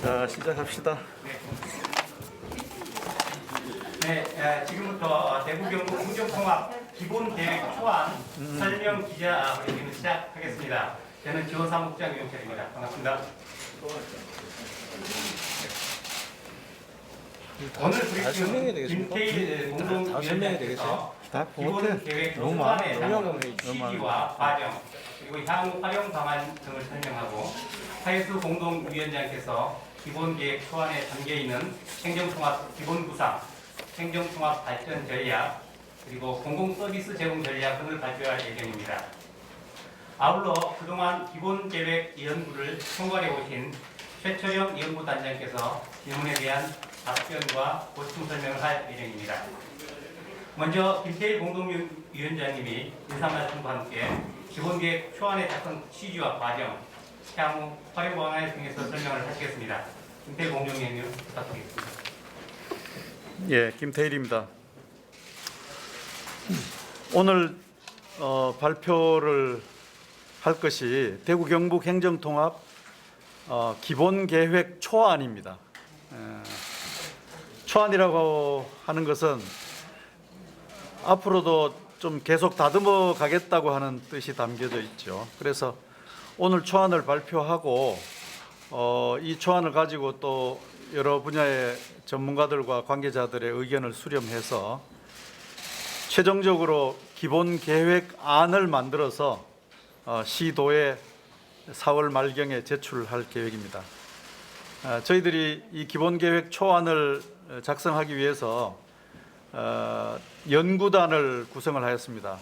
자, 시작합시다. 지금부터 대구 경북 행정통합 기본계획 초안 설명 기자 브리핑을 시작하겠습니다. 저는 지원사무국장 유영철입니다. 반갑습니다. 오늘 브리핑은 김태일 공동위원장께서 기본계획 초안의 당시 취지와 과정 그리고 향후 활용 방안 등을 설명하고 하예수 공동위원장께서 기본계획 초안에 담겨있는 행정통합 기본구상, 행정통합 발전 전략, 그리고 공공서비스 제공 전략 등을 발표할 예정입니다. 아울러 그동안 기본계획 연구를 총괄해 오신 최철영 연구단장께서 질문에 대한 답변과 보충 설명을 할 예정입니다. 먼저 김태일 공동위원장님이 인사 말씀과 함께 기본계획 초안의 작성 취지와 과정, 향후 활용 방안 등에서 설명을 하시겠습니다. 김태일 공동위원님 부탁드리겠습니다. 예, 김태일입니다. 오늘 발표를 할 것이 대구 경북 행정통합 기본계획 초안입니다. 초안이라고 하는 것은 앞으로도 좀 계속 다듬어 가겠다고 하는 뜻이 담겨져 있죠. 그래서 오늘 초안을 발표하고 이 초안을 가지고 또 여러 분야의 전문가들과 관계자들의 의견을 수렴해서 최종적으로 기본계획안을 만들어서 시도에 4월 말경에 제출할 계획입니다. 저희들이 이 기본계획 초안을 작성하기 위해서 연구단을 구성을 하였습니다.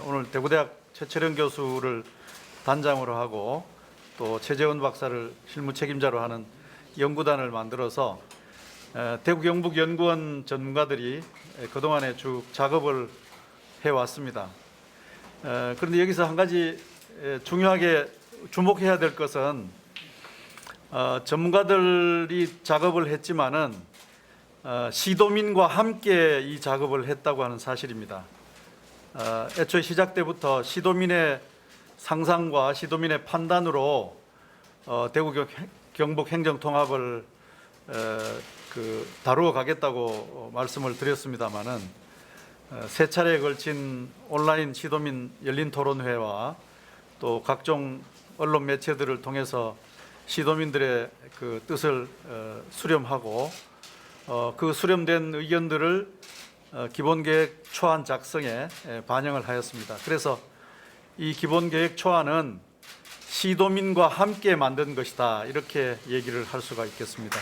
오늘 대구대학 최철영 교수를 단장으로 하고 또 최재원 박사를 실무 책임자로 하는 연구단을 만들어서 대구 경북연구원 전문가들이 그동안에 쭉 작업을 해왔습니다. 그런데 여기서 한 가지 중요하게 주목해야 될 것은 전문가들이 작업을 했지만은 시도민과 함께 이 작업을 했다고 하는 사실입니다. 애초에 시작 때부터 시도민의 상상과 시도민의 판단으로 대구 경북 행정통합을 다루어 가겠다고 말씀을 드렸습니다마는 세 차례에 걸친 온라인 시도민 열린 토론회와 또 각종 언론 매체들을 통해서 시도민들의 그 뜻을 수렴하고 그 수렴된 의견들을 기본계획 초안 작성에 반영을 하였습니다. 그래서 이 기본계획 초안은 시도민과 함께 만든 것이다, 이렇게 얘기를 할 수가 있겠습니다.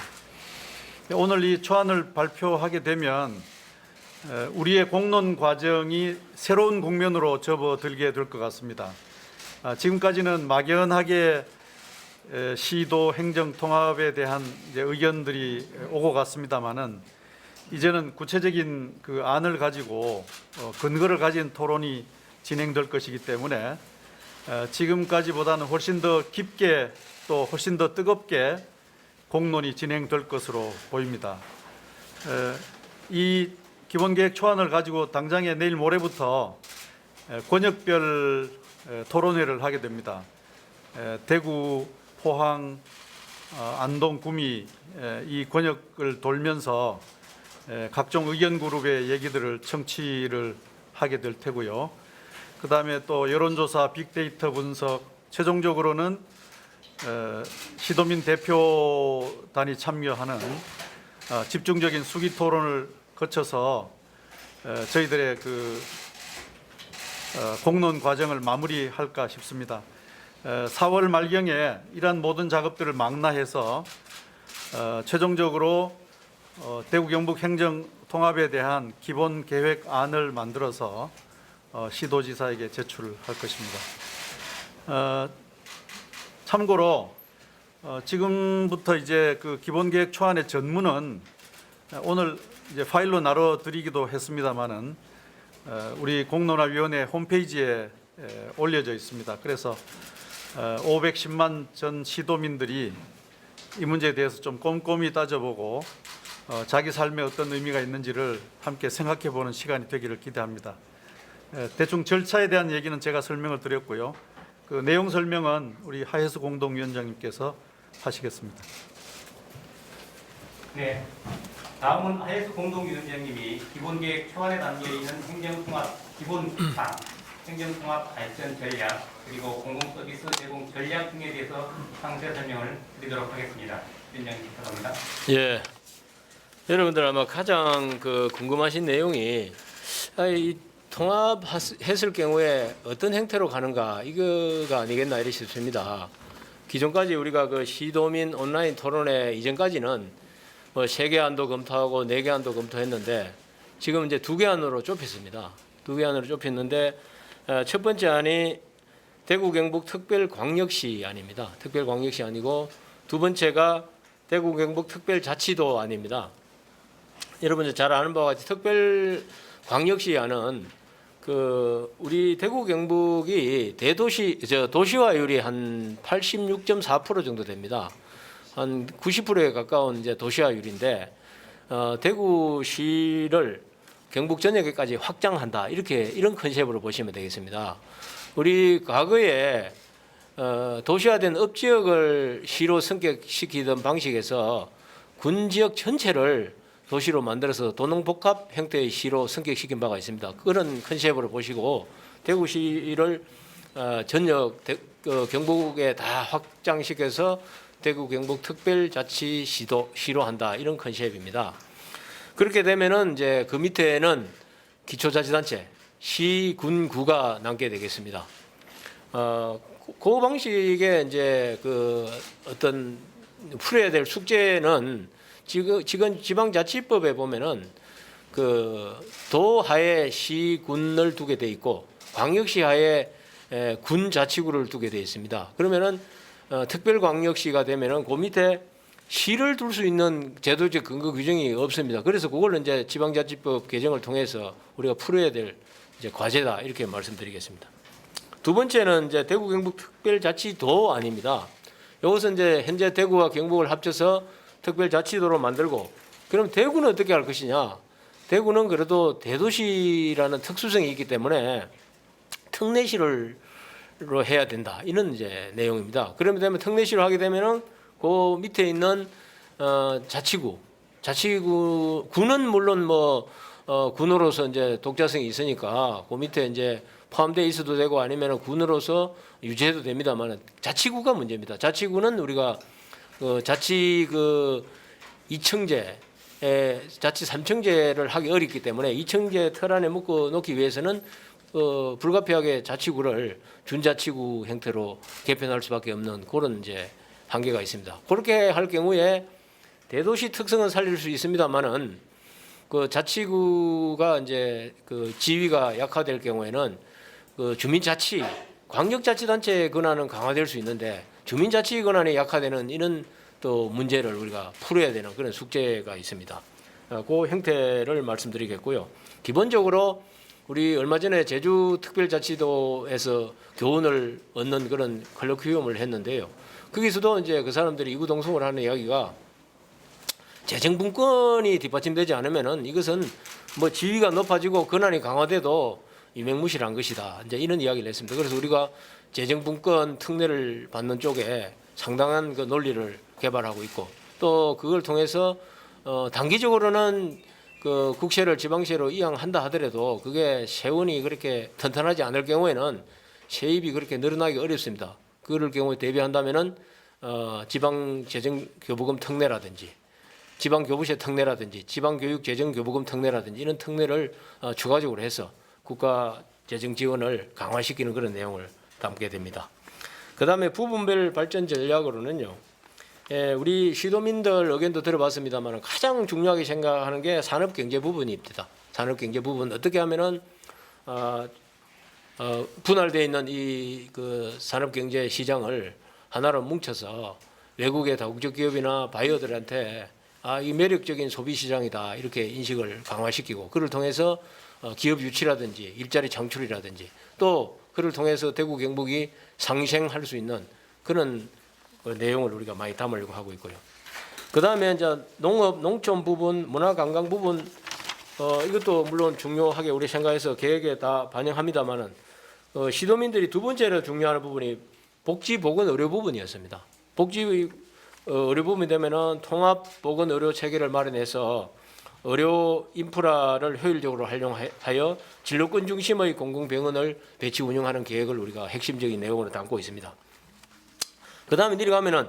오늘 이 초안을 발표하게 되면 우리의 공론 과정이 새로운 국면으로 접어들게 될 것 같습니다. 지금까지는 막연하게 시도 행정 통합에 대한 의견들이 오고 갔습니다마는 이제는 구체적인 그 안을 가지고 근거를 가진 토론이 진행될 것이기 때문에 지금까지보다는 훨씬 더 깊게 또 훨씬 더 뜨겁게 공론이 진행될 것으로 보입니다. 이 기본계획 초안을 가지고 당장에 내일 모레부터 권역별 토론회를 하게 됩니다. 대구, 포항, 안동, 구미 이 권역을 돌면서 각종 의견 그룹의 얘기들을 청취를 하게 될 테고요. 그 다음에 또 여론조사, 빅데이터 분석, 최종적으로는 시도민 대표단이 참여하는 집중적인 수기 토론을 거쳐서 저희들의 그 공론 과정을 마무리할까 싶습니다. 4월 말경에 이러한 모든 작업들을 망라해서 최종적으로 대구 경북 행정 통합에 대한 기본 계획안을 만들어서 시도지사에게 제출할 것입니다. 참고로 지금부터 이제 그 기본 계획 초안의 전문은 오늘 이제 파일로 나눠 드리기도 했습니다만은 우리 공론화위원회 홈페이지에 올려져 있습니다. 그래서 510만 전 시도민들이 이 문제에 대해서 좀 꼼꼼히 따져보고 자기 삶에 어떤 의미가 있는지를 함께 생각해 보는 시간이 되기를 기대합니다. 대충 절차에 대한 얘기는 제가 설명을 드렸고요. 그 내용 설명은 우리 하예수 공동위원장님께서 하시겠습니다. 네. 다음은 하예수 공동위원장님이 기본계획 초안에 담겨 있는 행정통합 기본상, 행정통합 발전 전략, 그리고 공공서비스 제공 전략 등에 대해서 상세 설명을 드리도록 하겠습니다. 위원장님 부탁합니다. 예, 여러분들 아마 가장 궁금하신 내용이 이 통합했을 경우에 어떤 형태로 가는가 이거가 아니겠나 이렇게 싶습니다. 기존까지 우리가 시도민 온라인 토론회 이전까지는 뭐 3개 안도 검토하고 4개 안도 검토했는데 지금 이제 2개 안으로 좁혔습니다. 2개 안으로 좁혔는데 첫 번째 안이 대구 경북 특별광역시 안입니다. 특별광역시 안이고 두 번째가 대구 경북 특별자치도 안입니다. 여러분들 잘 아는 바와 같이 특별광역시 안은 우리 대구 경북이 도시화율이 한 86.4% 정도 됩니다. 한 90%에 가까운 이제 도시화율인데 대구시를 경북 전역에까지 확장한다 이런 컨셉으로 보시면 되겠습니다. 우리 과거에 도시화된 읍지역을 시로 승격시키던 방식에서 군 지역 전체를 도시로 만들어서 도농복합 형태의 시로 승격시킨 바가 있습니다. 그런 컨셉으로 보시고 대구시를 전역 경북에 다 확장시켜서 대구 경북 특별자치시로 한다 이런 컨셉입니다. 그렇게 되면은 이제 그 밑에는 기초자치단체 시, 군, 구가 남게 되겠습니다. 그 방식의 이제 어떤 풀어야 될 숙제는 지금 지방자치법에 보면은 도하에 시, 군을 두게 돼 있고 광역시 하에 군 자치구를 두게 돼 있습니다. 그러면은 특별광역시가 되면은 그 밑에 시를 둘 수 있는 제도적 근거 규정이 없습니다. 그래서 그걸 이제 지방자치법 개정을 통해서 우리가 풀어야 될 이제 과제다 이렇게 말씀드리겠습니다. 두 번째는 이제 대구 경북 특별자치도 아닙니다. 이것은 이제 현재 대구와 경북을 합쳐서 특별자치도로 만들고 그럼 대구는 어떻게 할 것이냐? 대구는 그래도 대도시라는 특수성이 있기 때문에 특례시로 해야 된다 이런 이제 내용입니다. 그러면 되면 특례시로 하게 되면은 그 밑에 있는 자치구는 물론 뭐 군으로서 이제 독자성이 있으니까 그 밑에 이제 포함되어 있어도 되고 아니면 군으로서 유지해도 됩니다만 자치구가 문제입니다. 자치구는 우리가 자치 2층제, 자치 3층제를 하기 어렵기 때문에 2층제 틀 안에 묶어 놓기 위해서는 불가피하게 자치구를 준자치구 형태로 개편할 수밖에 없는 그런 이제 한계가 있습니다. 그렇게 할 경우에 대도시 특성은 살릴 수 있습니다만은 자치구가 이제 지위가 약화될 경우에는 주민자치, 광역자치단체의 권한은 강화될 수 있는데 주민자치 권한이 약화되는 이런 또 문제를 우리가 풀어야 되는 그런 숙제가 있습니다. 그 형태를 말씀드리겠고요. 기본적으로 우리 얼마 전에 제주특별자치도에서 교훈을 얻는 그런 컬로퀴움을 했는데요. 거기서도 이제 그 사람들이 이구동성을 하는 이야기가 재정분권이 뒷받침되지 않으면은 이것은 뭐 지위가 높아지고 권한이 강화돼도 유명무실한 것이다. 이제 이런 이야기를 했습니다. 그래서 우리가 재정분권 특례를 받는 쪽에 상당한 논리를 개발하고 있고 또 그걸 통해서 단기적으로는 국세를 지방세로 이양한다 하더라도 그게 세원이 그렇게 튼튼하지 않을 경우에는 세입이 그렇게 늘어나기 어렵습니다. 그럴 경우에 대비한다면은 지방재정교부금 특례라든지 지방교부세 특례라든지 지방교육재정교부금 특례라든지 이런 특례를 추가적으로 해서 국가 재정 지원을 강화시키는 그런 내용을 담게 됩니다. 그다음에 부분별 발전 전략으로는요. 우리 시도민들 의견도 들어봤습니다만 가장 중요하게 생각하는 게 산업경제 부분입니다. 산업경제 부분 어떻게 하면은 분할되어 있는 이 산업경제 시장을 하나로 뭉쳐서 외국의 다국적 기업이나 바이어들한테 이 매력적인 소비 시장이다 이렇게 인식을 강화시키고 그를 통해서 기업 유치라든지 일자리 창출이라든지 또 그를 통해서 대구 경북이 상생할 수 있는 그런 내용을 우리가 많이 담으려고 하고 있고요. 그 다음에 이제 농업, 농촌 부분, 문화관광 부분 이것도 물론 중요하게 우리 생각해서 계획에 다 반영합니다만은 시도민들이 두 번째로 중요한 부분이 복지, 보건, 의료 부분이었습니다. 복지 의료 부분이 되면은 통합 보건 의료 체계를 마련해서 의료 인프라를 효율적으로 활용하여 진료권 중심의 공공병원을 배치 운영하는 계획을 우리가 핵심적인 내용으로 담고 있습니다. 그 다음에 내려가면은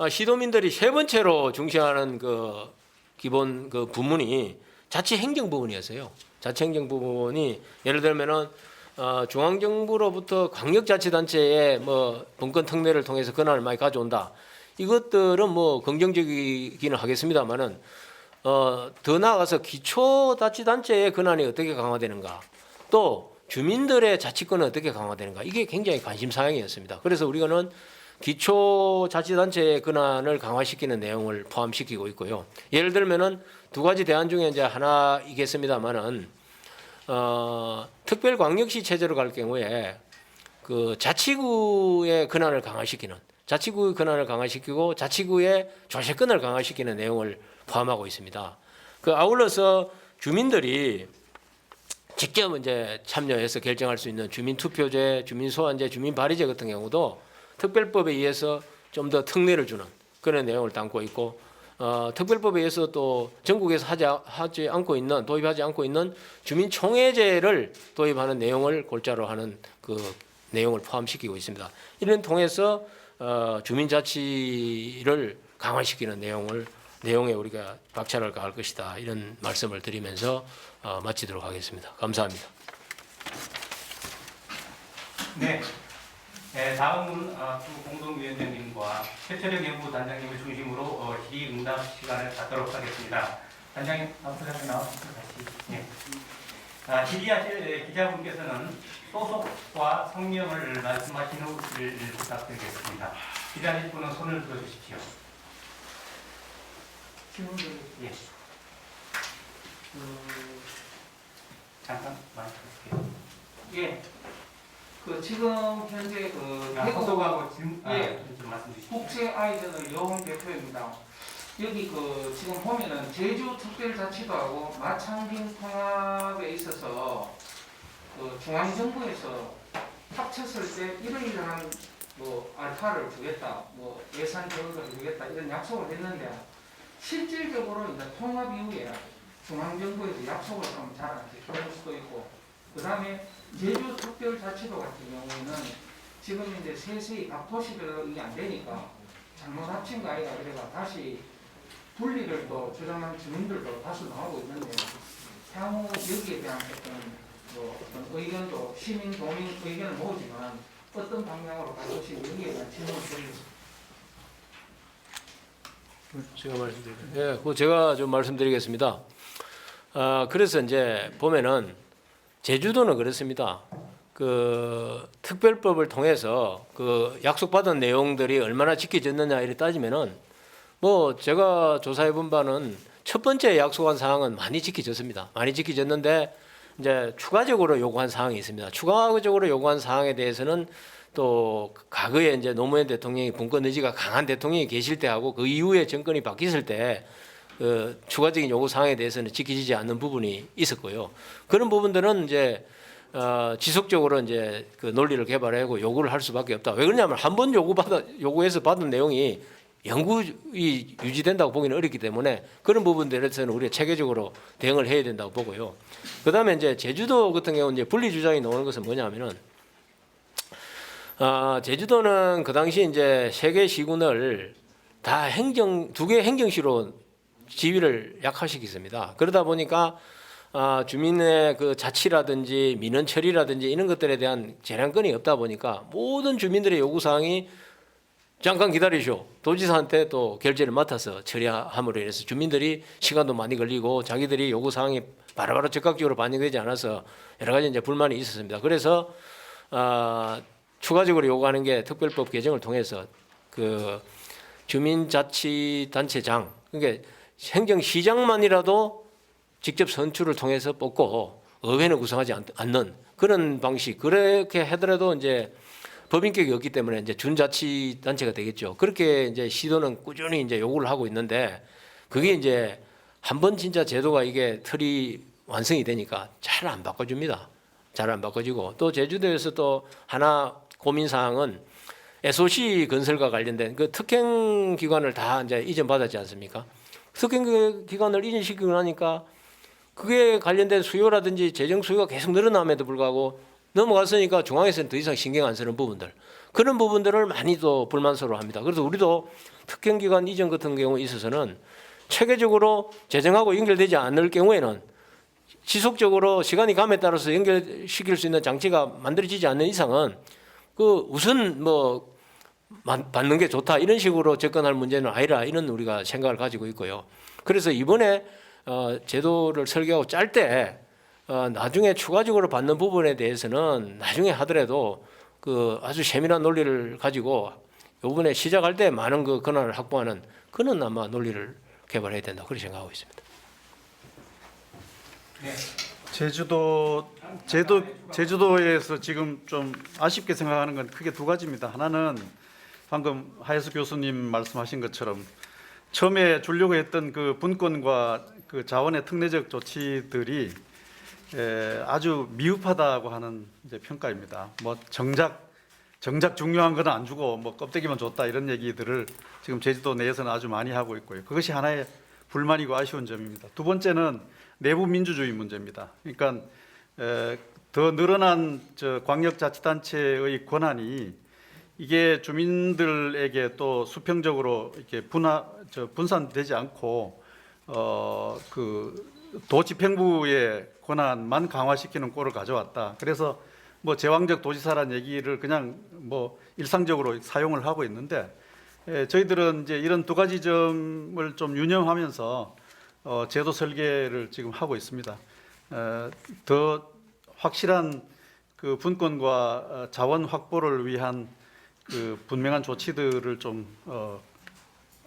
시도민들이 세 번째로 중시하는 그 기본 그 부문이 자치행정 부분이었어요. 자치행정 부분이 예를 들면은 중앙정부로부터 광역자치단체에 뭐 분권 특례를 통해서 권한을 많이 가져온다. 이것들은 뭐 긍정적이기는 하겠습니다만은 더 나아가서 기초자치단체의 권한이 어떻게 강화되는가, 또 주민들의 자치권은 어떻게 강화되는가, 이게 굉장히 관심 사항이었습니다. 그래서 우리는 기초자치단체의 권한을 강화시키는 내용을 포함시키고 있고요. 예를 들면은 두 가지 대안 중에 이제 하나이겠습니다만은 특별광역시 체제로 갈 경우에 그 자치구의 권한을 강화시키는, 자치구의 권한을 강화시키고 자치구의 조세권을 강화시키는 내용을 포함하고 있습니다. 그 아울러서 주민들이 직접 이제 참여해서 결정할 수 있는 주민투표제, 주민소환제, 주민발의제 같은 경우도 특별법에 의해서 좀 더 특례를 주는 그런 내용을 담고 있고, 특별법에 의해서 또 전국에서 하지 않고 있는, 도입하지 않고 있는 주민총회제를 도입하는 내용을 골자로 하는 그 내용을 포함시키고 있습니다. 이런 통해서 주민자치를 강화시키는 내용에 우리가 박차를 가할 것이다, 이런 말씀을 드리면서 마치도록 하겠습니다. 감사합니다. 네. 네, 다음은 두 공동위원장님과 최철영 연구단장님을 중심으로 질의응답 시간을 갖도록 하겠습니다. 단장님, 앞서 나와주시면 다시. 네. 질의하실 기자분께서는 소속과 성명을 말씀하신 후 질의를 부탁드리겠습니다. 기자님 분은 손을 들어주십시오. 예. 잠깐 말씀드릴게요. 예. 그 지금 현재 그 소속하고 질문 좀 말씀 주시죠. 국제 아이전의 여홍 대표입니다. 여기 그 지금 보면은 제주 특별자치도하고 마창진 통합에 있어서 그 중앙정부에서 합쳤을 때 이러이러한 뭐 알파를 주겠다, 뭐 예산 지원을 주겠다, 이런 약속을 했는데 실질적으로 이제 통합 이후에 중앙정부에서 약속을 좀 잘 안 지켜줄 수도 있고, 그 다음에 제주 특별자치도 같은 경우에는 지금 이제 세세히 각 도시별로 이게 안 되니까 잘못 합친 거 아니라 그래가 다시 분리를 또 주장하는 주민들도 다수 나오고 있는데, 향후 여기에 대한 어떤 의견도 시민, 도민 의견을 모으지만 어떤 방향으로 갈 것이 여기에 대한 질문을 드리겠습니다. 제가 말씀드릴게요. 예, 그 제가 좀 말씀드리겠습니다. 그래서 이제 보면은 제주도는 그렇습니다. 그 특별법을 통해서 그 약속받은 내용들이 얼마나 지켜졌느냐 이를 따지면은 뭐 제가 조사해 본 바는 첫 번째 약속한 사항은 많이 지켜졌습니다. 많이 지켜졌는데 이제 추가적으로 요구한 사항이 있습니다. 추가적으로 요구한 사항에 대해서는 또 과거에 이제 노무현 대통령이 분권 의지가 강한 대통령이 계실 때하고 그 이후에 정권이 바뀌었을 때 그 추가적인 요구 사항에 대해서는 지켜지지 않는 부분이 있었고요. 그런 부분들은 이제 지속적으로 이제 그 논리를 개발하고 요구를 할 수밖에 없다. 왜 그러냐면 한 번 요구해서 받은 내용이 영구히 유지된다고 보기는 어렵기 때문에 그런 부분들에서는 우리가 체계적으로 대응을 해야 된다고 보고요. 그다음에 이제 제주도 같은 경우 이제 분리 주장이 나오는 것은 뭐냐면은 제주도는 그 당시 이제 세 개 시군을 다 두 개 행정시로 지위를 약화시켰습니다. 그러다 보니까 주민의 그 자치라든지 민원 처리라든지 이런 것들에 대한 재량권이 없다 보니까 모든 주민들의 요구 사항이 잠깐 기다리시오, 도지사한테 또 결재를 맡아서 처리함으로 인해서 주민들이 시간도 많이 걸리고 자기들이 요구 사항이 바로바로 적극적으로 반영되지 않아서 여러 가지 이제 불만이 있었습니다. 그래서 추가적으로 요구하는 게 특별법 개정을 통해서 그 주민자치단체장, 그러니까 행정시장만이라도 직접 선출을 통해서 뽑고 의회는 구성하지 않는 그런 방식, 그렇게 하더라도 이제 법인격이 없기 때문에 이제 준자치단체가 되겠죠. 그렇게 이제 시도는 꾸준히 이제 요구를 하고 있는데 그게 이제 한번 진짜 제도가 이게 틀이 완성이 되니까 잘 안 바꿔줍니다. 잘 안 바꿔지고, 또 제주도에서 또 하나 고민 사항은 SOC 건설과 관련된 그 특행 기관을 다 이제 이전받았지 않습니까? 특행 기관을 이전시키고 나니까 그게 관련된 수요라든지 재정 수요가 계속 늘어남에도 불구하고 넘어갔으니까 중앙에서는 더 이상 신경 안 쓰는 부분들, 그런 부분들을 많이 또 불만스러워 합니다. 그래서 우리도 특행기관 이전 같은 경우에 있어서는 체계적으로 재정하고 연결되지 않을 경우에는 지속적으로 시간이 감에 따라서 연결시킬 수 있는 장치가 만들어지지 않는 이상은 그 우선 뭐 받는 게 좋다 이런 식으로 접근할 문제는 아니라 이런 우리가 생각을 가지고 있고요. 그래서 이번에 제도를 설계하고 짤 때 나중에 추가적으로 받는 부분에 대해서는 나중에 하더라도 그 아주 세밀한 논리를 가지고 이번에 시작할 때 많은 그 권한을 확보하는 그런 아마 논리를 개발해야 된다 그렇게 생각하고 있습니다. 네. 제주도에서 지금 좀 아쉽게 생각하는 건 크게 두 가지입니다. 하나는 방금 하예수 교수님 말씀하신 것처럼 처음에 주려고 했던 그 분권과 그 자원의 특례적 조치들이 아주 미흡하다고 하는 이제 평가입니다. 뭐 정작 중요한 건 안 주고 뭐 껍데기만 줬다 이런 얘기들을 지금 제주도 내에서는 아주 많이 하고 있고요. 그것이 하나의 불만이고 아쉬운 점입니다. 두 번째는 내부 민주주의 문제입니다. 그러니까 더 늘어난 광역자치단체의 권한이 이게 주민들에게 또 수평적으로 이렇게 분산되지 않고 그 도집행부의 권한만 강화시키는 꼴을 가져왔다. 그래서 뭐 제왕적 도지사란 얘기를 그냥 뭐 일상적으로 사용을 하고 있는데 저희들은 이제 이런 두 가지 점을 좀 유념하면서 제도 설계를 지금 하고 있습니다. 더 확실한 그 분권과 자원 확보를 위한 그 분명한 조치들을 좀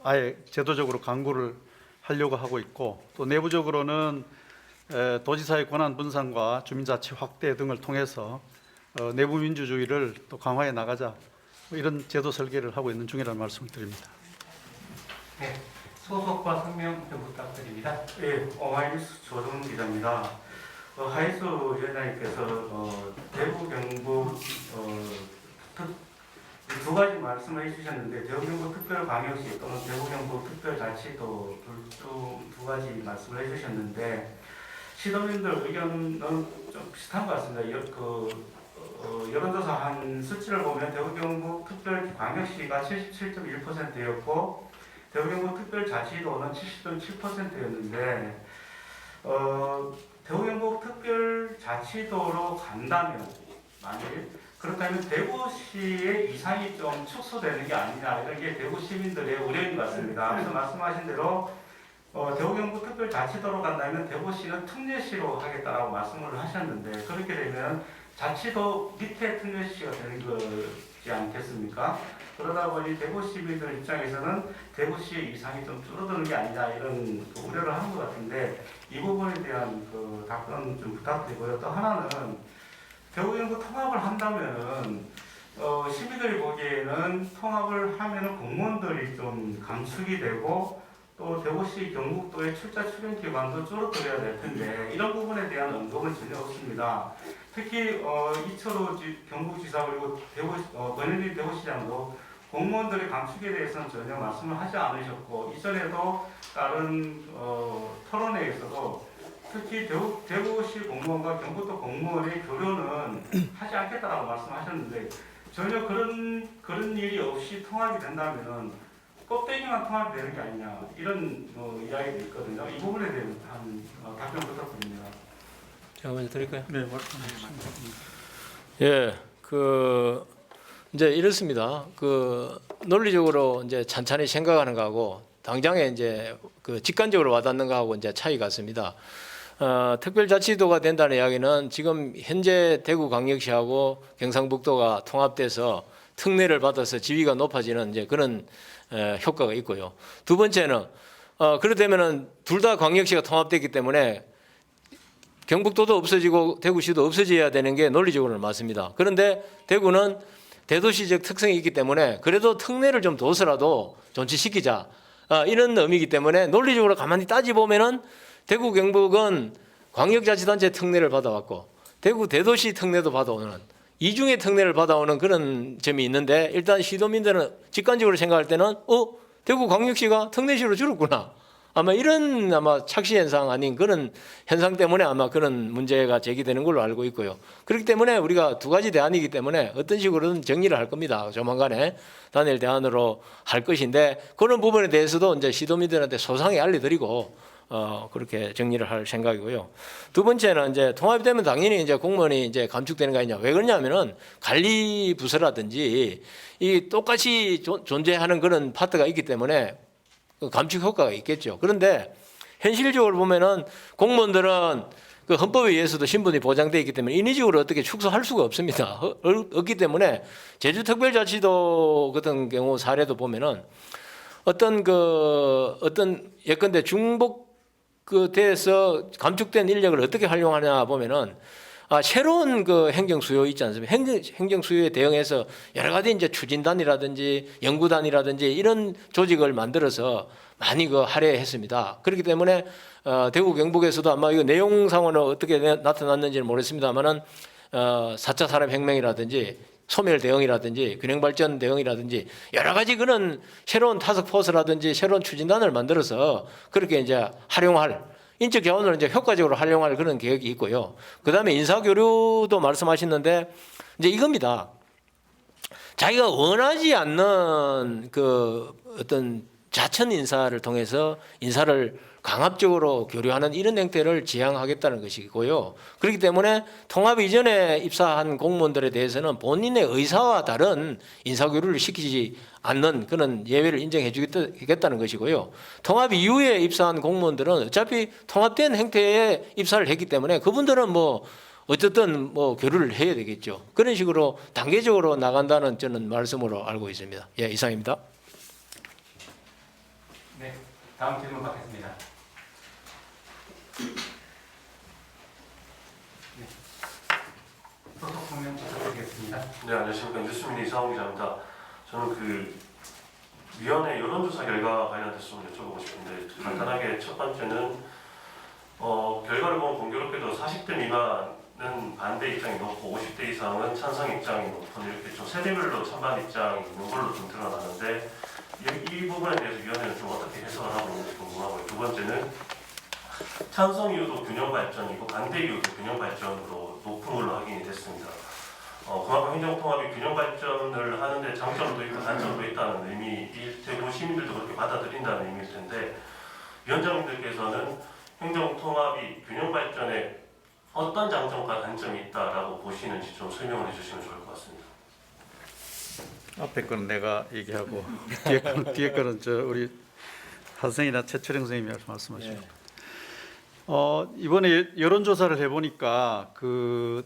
아예 제도적으로 강구를 하려고 하고 있고 또 내부적으로는 도지사의 권한 분산과 주민자치 확대 등을 통해서 내부 민주주의를 또 강화해 나가자 이런 제도 설계를 하고 있는 중이라는 말씀을 드립니다. 네. 소속과 성명 좀 부탁드립니다. 예, 오마이뉴스 조동 기자입니다. 하이수 위원장님께서 대구 경북 두 가지 말씀을 해주셨는데 대구 경북 특별광역시 또는 대구 경북 특별자치도 두 가지 말씀을 해주셨는데 시도민들 의견은 좀 비슷한 것 같습니다. 여론조사 한 수치를 보면 대구 경북 특별광역시가 77.1%였고 대구 경북 특별자치도는 70.7%였는데 대구 경북 특별자치도로 간다면 만일 그렇다면 대구시의 이상이 좀 축소되는 게 아니냐 이런 게 대구 시민들의 우려인 것 같습니다. 그래서 말씀하신 대로 대구 경북 특별자치도로 간다면 대구시는 특례시로 하겠다라고 말씀을 하셨는데 그렇게 되면 자치도 밑에 특례시가 되는 거지 않겠습니까? 그러다 보니 대구 시민들 입장에서는 대구시의 이상이 좀 줄어드는 게 아니냐 이런 우려를 하는 것 같은데 이 부분에 대한 그 답변 좀 부탁드리고요. 또 하나는 대구 경북 통합을 한다면은 시민들이 보기에는 통합을 하면은 공무원들이 좀 감축이 되고 또 대구시 경북도의 출자 출연 기관도 줄어들어야 될 텐데 이런 부분에 대한 언급은 전혀 없습니다. 특히 이철우 경북지사 그리고 권영진 대구시장도 공무원들의 감축에 대해서는 전혀 말씀을 하지 않으셨고 이전에도 다른 토론회에서도 특히 대구시 공무원과 경북도 공무원의 교류는 하지 않겠다라고 말씀하셨는데 전혀 그런 일이 없이 통합이 된다면은 껍데기만 통합이 되는 게 아니냐 이런 이야기도 있거든요. 이 부분에 대한 답변 부탁드립니다. 제가 먼저 드릴까요? 네, 말씀하십시오. 예, 이제 이렇습니다. 논리적으로 이제 찬찬히 생각하는 거하고 당장에 이제 직관적으로 와닿는 거하고 이제 차이가 있습니다. 특별자치도가 된다는 이야기는 지금 현재 대구광역시하고 경상북도가 통합돼서 특례를 받아서 지위가 높아지는 이제 그런 효과가 있고요. 두 번째는 그렇다면은 둘 다 광역시가 통합됐기 때문에 경북도도 없어지고 대구시도 없어져야 되는 게 논리적으로는 맞습니다. 그런데 대구는 대도시적 특성이 있기 때문에 그래도 특례를 좀 둬서라도 존치시키자 이런 의미이기 때문에 논리적으로 가만히 따지보면은 대구 경북은 광역자치단체 특례를 받아왔고 대구 대도시 특례도 받아오는 이중의 특례를 받아오는 그런 점이 있는데 일단 시도민들은 직관적으로 생각할 때는 대구광역시가 특례시로 줄었구나. 아마 이런 착시 현상 아닌 그런 현상 때문에 아마 그런 문제가 제기되는 걸로 알고 있고요. 그렇기 때문에 우리가 두 가지 대안이기 때문에 어떤 식으로든 정리를 할 겁니다. 조만간에 단일 대안으로 할 것인데 그런 부분에 대해서도 이제 시도민들한테 소상히 알려드리고 그렇게 정리를 할 생각이고요. 두 번째는 이제 통합이 되면 당연히 이제 공무원이 이제 감축되는 거 아니냐. 왜 그러냐면은 관리 부서라든지 이 똑같이 존재하는 그런 파트가 있기 때문에 감축 효과가 있겠죠. 그런데 현실적으로 보면은 공무원들은 그 헌법에 의해서도 신분이 보장되어 있기 때문에 인위적으로 어떻게 축소할 수가 없습니다. 없기 때문에 제주특별자치도 같은 경우 사례도 보면은 어떤 예컨대 중복 대에서 감축된 인력을 어떻게 활용하냐 보면은 새로운 그 행정 수요 있지 않습니까? 행정 수요에 대응해서 여러 가지 이제 추진단이라든지 연구단이라든지 이런 조직을 만들어서 많이 할애했습니다. 그렇기 때문에 대구 경북에서도 아마 이거 내용상으로 어떻게 나타났는지는 모르겠습니다만은 4차 산업혁명이라든지 소멸 대응이라든지 균형발전 대응이라든지 여러 가지 그런 새로운 타스크포스라든지 새로운 추진단을 만들어서 그렇게 이제 활용할 인적 자원을 이제 효과적으로 활용할 그런 계획이 있고요. 그 다음에 인사교류도 말씀하셨는데 이제 이겁니다. 자기가 원하지 않는 그 어떤 자천 인사를 통해서 인사를 강압적으로 교류하는 이런 행태를 지향하겠다는 것이고요. 그렇기 때문에 통합 이전에 입사한 공무원들에 대해서는 본인의 의사와 다른 인사교류를 시키지 않는 그런 예외를 인정해 주겠다는 것이고요. 통합 이후에 입사한 공무원들은 어차피 통합된 행태에 입사를 했기 때문에 그분들은 어쨌든 교류를 해야 되겠죠. 그런 식으로 단계적으로 나간다는 저는 말씀으로 알고 있습니다. 예, 이상입니다. 네, 다음 질문 받겠습니다. 네. 소속 성명 부탁드리겠습니다. 네, 안녕하십니까. 뉴스미니 이상훈 기자입니다. 저는 그 위원회 여론조사 결과 관련해서 좀 여쭤보고 싶은데 간단하게 첫 번째는 결과를 보면 공교롭게도 40대 미만은 반대 입장이 높고 50대 이상은 찬성 입장이 높은 이렇게 좀 세대별로 찬반 입장이 있는 걸로 좀 드러나는데 이 부분에 대해서 위원회는 좀 어떻게 해석을 하고 있는지 궁금하고요. 두 번째는 찬성 이유도 균형 발전이고 반대 이유도 균형 발전으로 높은 걸로 확인이 됐습니다. 그만큼 행정통합이 균형 발전을 하는데 장점도 있고 단점도 있다는 의미, 대부분 시민들도 그렇게 받아들인다는 의미일 텐데 위원장님들께서는 행정통합이 균형 발전에 어떤 장점과 단점이 있다라고 보시는지 좀 설명을 해주시면 좋을 것 같습니다. 앞에 거는 내가 얘기하고 뒤에 거는 우리 하선생이나 최철영 선생님이 말씀하시고. 네. 이번에 여론조사를 해보니까 그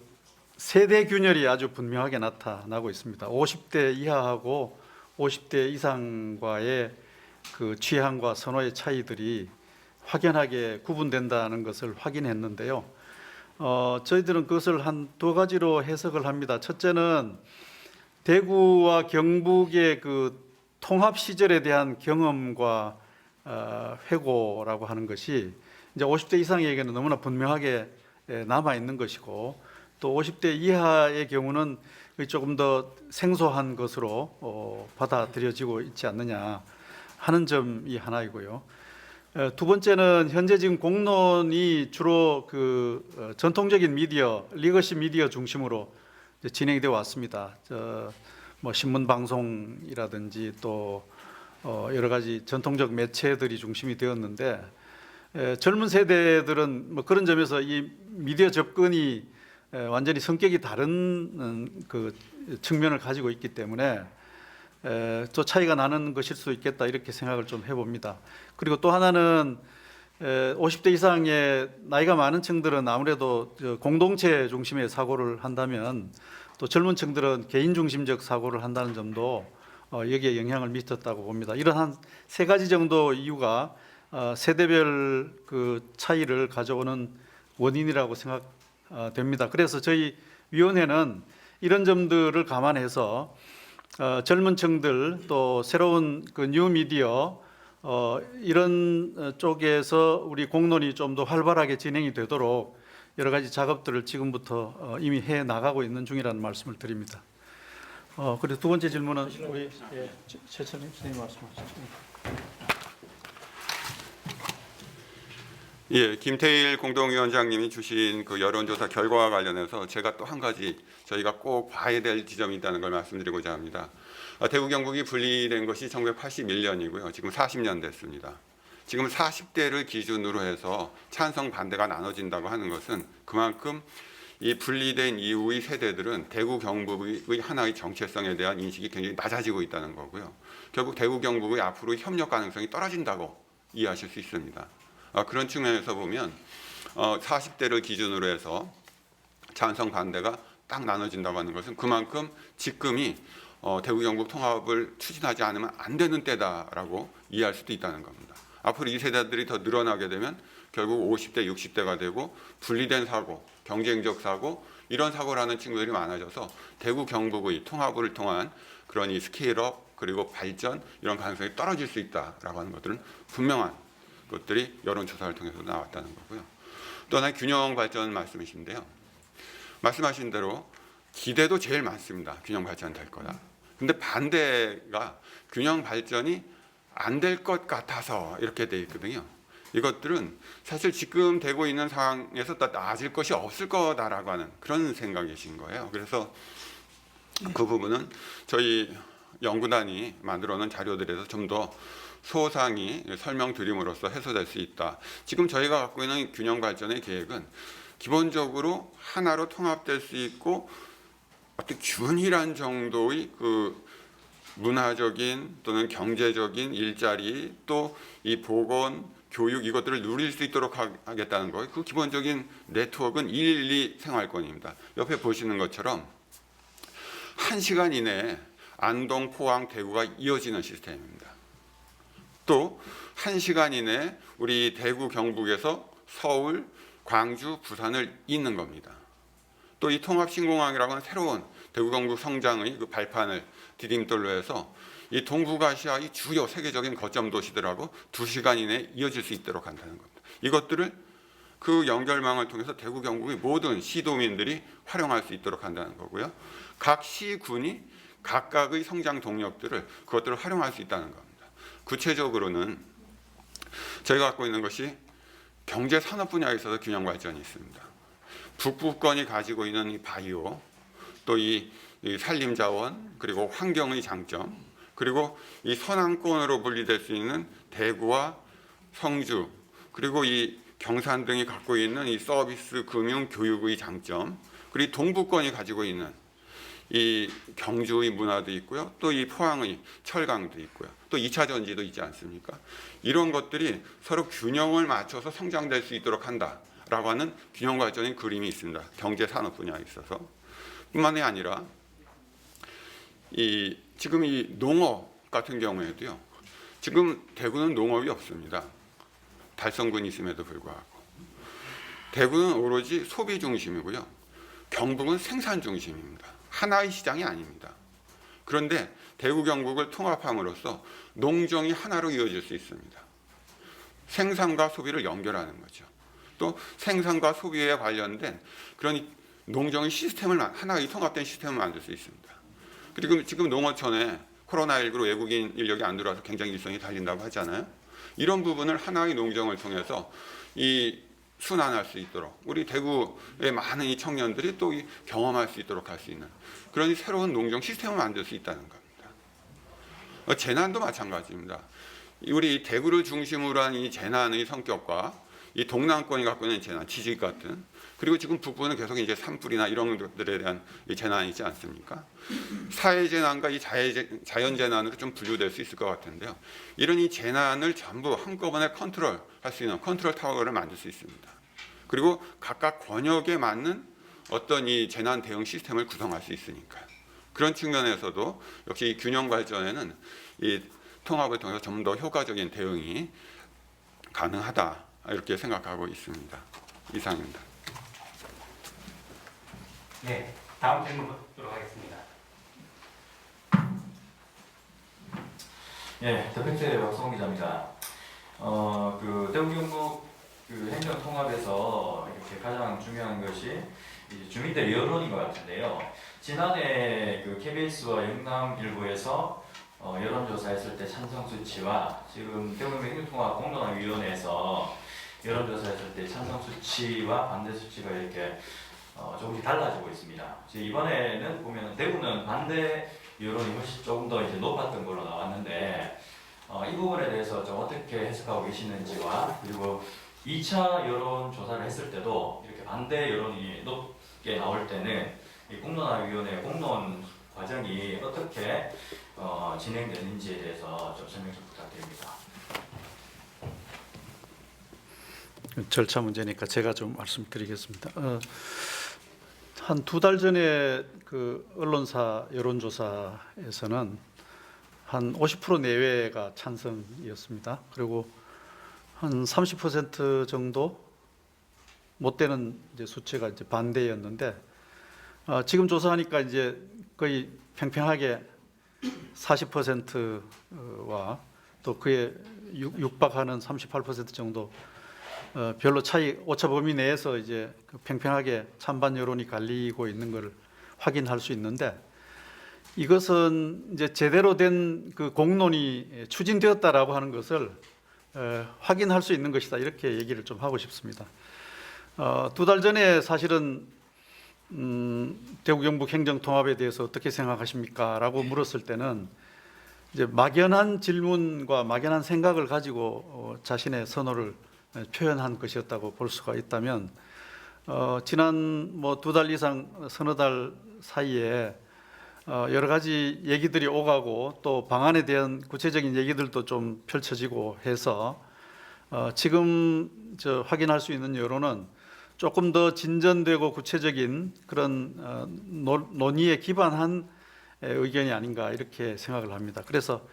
세대 균열이 아주 분명하게 나타나고 있습니다. 50대 이하하고 50대 이상과의 그 취향과 선호의 차이들이 확연하게 구분된다는 것을 확인했는데요. 저희들은 그것을 한 두 가지로 해석을 합니다. 첫째는 대구와 경북의 그 통합 시절에 대한 경험과 회고라고 하는 것이 이제 50대 이상에게는 너무나 분명하게 남아 있는 것이고 또 50대 이하의 경우는 조금 더 생소한 것으로 받아들여지고 있지 않느냐 하는 점이 하나이고요. 두 번째는 현재 지금 공론이 주로 그 전통적인 미디어, 리거시 미디어 중심으로 진행이 되어 왔습니다. 신문 방송이라든지 또 여러 가지 전통적 매체들이 중심이 되었는데 젊은 세대들은 그런 점에서 이 미디어 접근이 완전히 성격이 다른 그 측면을 가지고 있기 때문에 또 차이가 나는 것일 수 있겠다 이렇게 생각을 좀 해봅니다. 그리고 또 하나는 50대 이상의 나이가 많은 층들은 아무래도 공동체 중심의 사고를 한다면 또 젊은 층들은 개인 중심적 사고를 한다는 점도 여기에 영향을 미쳤다고 봅니다. 이런 한 세 가지 정도 이유가 세대별 그 차이를 가져오는 원인이라고 생각됩니다. 그래서 저희 위원회는 이런 점들을 감안해서 젊은 층들 또 새로운 그 뉴미디어 이런 쪽에서 우리 공론이 좀 더 활발하게 진행이 되도록 여러 가지 작업들을 지금부터 이미 해 나가고 있는 중이라는 말씀을 드립니다. 그리고 두 번째 질문은 우리 최철민 선생님 말씀하시죠. 예, 김태일 공동위원장님이 주신 그 여론조사 결과와 관련해서 제가 또 한 가지 저희가 꼭 봐야 될 지점이 있다는 걸 말씀드리고자 합니다. 대구 경북이 분리된 것이 1981년이고요. 지금 40년 됐습니다. 지금 40대를 기준으로 해서 찬성 반대가 나눠진다고 하는 것은 그만큼 이 분리된 이후의 세대들은 대구 경북의 하나의 정체성에 대한 인식이 굉장히 낮아지고 있다는 거고요. 결국 대구 경북의 앞으로의 협력 가능성이 떨어진다고 이해하실 수 있습니다. 그런 측면에서 보면 40대를 기준으로 해서 찬성 반대가 딱 나눠진다고 하는 것은 그만큼 지금이 대구 경북 통합을 추진하지 않으면 안 되는 때다라고 이해할 수도 있다는 겁니다. 앞으로 이 세대들이 더 늘어나게 되면 결국 50대, 60대가 되고 분리된 사고, 경쟁적 사고 이런 사고를 하는 친구들이 많아져서 대구 경북의 통합을 통한 그런 이 스케일업 그리고 발전 이런 가능성이 떨어질 수 있다라고 하는 것들은 분명한 것들이 여론조사를 통해서 나왔다는 거고요. 또 하나 균형 발전 말씀이신데요. 말씀하신 대로 기대도 제일 많습니다. 균형 발전 될 거다. 근데 반대가 균형 발전이 안 될 것 같아서 이렇게 돼 있거든요. 이것들은 사실 지금 되고 있는 상황에서 더 나아질 것이 없을 거다라고 하는 그런 생각이신 거예요. 그래서 그 부분은 저희 연구단이 만들어 놓은 자료들에서 좀 더 소상히 설명드림으로써 해소될 수 있다. 지금 저희가 갖고 있는 균형 발전의 계획은 기본적으로 하나로 통합될 수 있고 어떤 균일한 정도의 그 문화적인 또는 경제적인 일자리 또 이 보건 교육 이것들을 누릴 수 있도록 하겠다는 거예요. 그 기본적인 네트워크는 112 생활권입니다. 옆에 보시는 것처럼 1시간 이내에 안동, 포항, 대구가 이어지는 시스템입니다. 또 1시간 이내에 우리 대구, 경북에서 서울, 광주, 부산을 잇는 겁니다. 또 이 통합신공항이라고 하는 새로운 대구, 경북 성장의 그 발판을 디딤돌로 해서 이 동북아시아의 주요 세계적인 거점 도시들하고 2시간 이내에 이어질 수 있도록 한다는 겁니다. 이것들을 그 연결망을 통해서 대구, 경북의 모든 시도민들이 활용할 수 있도록 한다는 거고요. 각 시군이 각각의 성장 동력들을 그것들을 활용할 수 있다는 겁니다. 구체적으로는 저희가 갖고 있는 것이 경제 산업 분야에 있어서 균형 발전이 있습니다. 북부권이 가지고 있는 이 바이오, 또 이 산림자원, 그리고 환경의 장점, 그리고 이 서남권으로 분리될 수 있는 대구와 성주, 그리고 이 경산 등이 갖고 있는 이 서비스, 금융, 교육의 장점, 그리고 동부권이 가지고 있는 이 경주의 문화도 있고요. 또 이 포항의 철강도 있고요. 또 2차 전지도 있지 않습니까? 이런 것들이 서로 균형을 맞춰서 성장될 수 있도록 한다라고 하는 균형 발전의 그림이 있습니다. 경제 산업 분야에 있어서. 뿐만이 아니라 지금 이 농업 같은 경우에도요. 지금 대구는 농업이 없습니다. 달성군이 있음에도 불구하고. 대구는 오로지 소비 중심이고요. 경북은 생산 중심입니다. 하나의 시장이 아닙니다. 그런데 대구 경북을 통합함으로써 농정이 하나로 이어질 수 있습니다. 생산과 소비를 연결하는 거죠. 또 생산과 소비에 관련된 그런 농정의 시스템을 하나의 통합된 시스템을 만들 수 있습니다. 그리고 지금 농어촌에 코로나19로 외국인 인력이 안 들어와서 굉장히 일성이 달린다고 하잖아요. 이런 부분을 하나의 농정을 통해서 순환할 수 있도록 우리 대구의 많은 이 청년들이 또 경험할 수 있도록 할 수 있는 그런 새로운 농정 시스템을 만들 수 있다는 겁니다. 재난도 마찬가지입니다. 우리 대구를 중심으로 한 이 재난의 성격과 이 동남권이 갖고 있는 재난, 지질 같은 그리고 지금 북부는 계속 이제 산불이나 이런 것들에 대한 이 재난이 있지 않습니까? 사회 재난과 이 자연 재난으로 좀 분류될 수 있을 것 같은데요. 이런 이 재난을 전부 한꺼번에 컨트롤할 수 있는 컨트롤 타워를 만들 수 있습니다. 그리고 각각 권역에 맞는 어떤 이 재난 대응 시스템을 구성할 수 있으니까요. 그런 측면에서도 역시 이 균형 발전에는 이 통합을 통해서 좀 더 효과적인 대응이 가능하다 이렇게 생각하고 있습니다. 이상입니다. 네, 다음 질문 받도록 하겠습니다. 예, 대표체 박성훈 기자입니다. 그 대구 경북 그 행정 통합에서 가장 중요한 것이 이제 주민들 여론인 것 같은데요. 지난해 그 KBS와 영남일보에서 여론조사했을 때 찬성 수치와 지금 대구경북 행정통합 공론화위원회에서 여론조사했을 때 찬성 수치와 반대 수치가 이렇게 조금씩 달라지고 있습니다. 이번에는 보면 대구는 반대 여론이 훨씬 조금 더 이제 높았던 걸로 나왔는데 이 부분에 대해서 좀 어떻게 해석하고 계시는지와 그리고 2차 여론 조사를 했을 때도 이렇게 반대 여론이 높게 나올 때는 이 공론화위원회 공론 과정이 어떻게 진행되는지에 대해서 좀 설명 좀 부탁드립니다. 절차 문제니까 제가 좀 말씀드리겠습니다. 한 2달 전에 그 언론사 여론조사에서는 한 50% 내외가 찬성이었습니다. 그리고 한 30% 정도 못 되는 이제 수치가 이제 반대였는데 지금 조사하니까 이제 거의 팽팽하게 40%와 또 그에 육박하는 38% 정도 별로 차이 오차 범위 내에서 이제 그 팽팽하게 찬반 여론이 갈리고 있는 것을 확인할 수 있는데 이것은 이제 제대로 된 그 공론이 추진되었다라고 하는 것을 확인할 수 있는 것이다 이렇게 얘기를 좀 하고 싶습니다. 2달 전에 사실은 대구 경북 행정통합에 대해서 어떻게 생각하십니까?라고 물었을 때는 이제 막연한 질문과 막연한 생각을 가지고 자신의 선호를 표현한 것이었다고 볼 수가 있다면 지난 뭐 2달 이상 서너 달 사이에 여러 가지 얘기들이 오가고 또 방안에 대한 구체적인 얘기들도 좀 펼쳐지고 해서 지금 확인할 수 있는 여론은 조금 더 진전되고 구체적인 그런 논의에 기반한 의견이 아닌가 이렇게 생각을 합니다. 그래서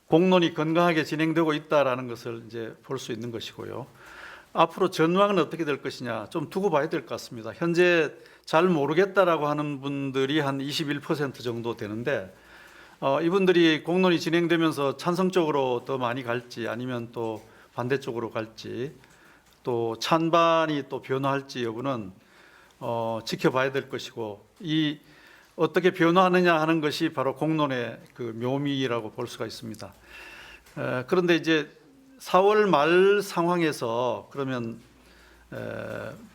공론이 건강하게 진행되고 있다라는 것을 이제 볼 수 있는 것이고요. 앞으로 전망은 어떻게 될 것이냐 좀 두고 봐야 될 것 같습니다. 현재 잘 모르겠다라고 하는 분들이 한 21% 정도 되는데 이분들이 공론이 진행되면서 찬성 쪽으로 더 많이 갈지 아니면 또 반대쪽으로 갈지 또 찬반이 또 변화할지 여부는 지켜봐야 될 것이고 이 어떻게 변화하느냐 하는 것이 바로 공론의 그 묘미라고 볼 수가 있습니다. 그런데 이제 4월 말 상황에서 그러면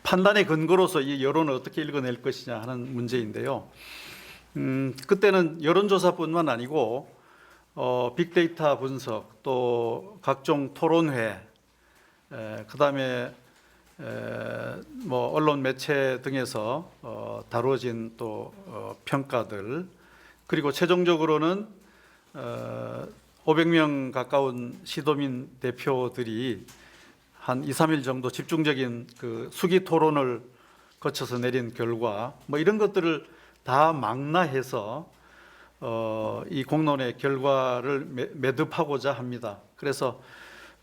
판단의 근거로서 이 여론을 어떻게 읽어낼 것이냐 하는 문제인데요. 그때는 여론조사뿐만 아니고 빅데이터 분석 또 각종 토론회 그다음에 뭐 언론 매체 등에서 다루어진 또 평가들 그리고 최종적으로는 500명 가까운 시도민 대표들이 한 2, 3일 정도 집중적인 그 수기 토론을 거쳐서 내린 결과 뭐 이런 것들을 다 망라해서 이 공론의 결과를 매듭하고자 합니다. 그래서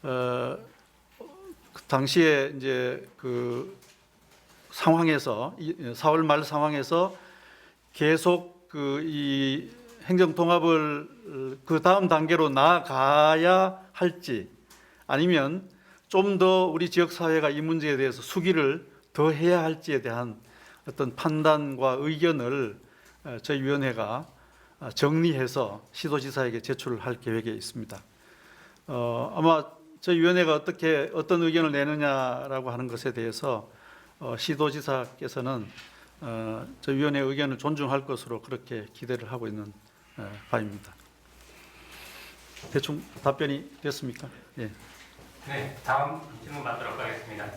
그 당시에 이제 그 상황에서 4월 말 상황에서 계속 그 이 행정 통합을 그 다음 단계로 나아가야 할지 아니면 좀 더 우리 지역 사회가 이 문제에 대해서 수기를 더 해야 할지에 대한 어떤 판단과 의견을 저희 위원회가 정리해서 시도지사에게 제출할 계획에 있습니다. 아마 저희 위원회가 어떤 의견을 내느냐라고 하는 것에 대해서 시도지사께서는 저희 위원회의 의견을 존중할 것으로 그렇게 기대를 하고 있는 바입니다. 대충 답변이 됐습니까? 예. 네, 다음 질문 받도록 하겠습니다.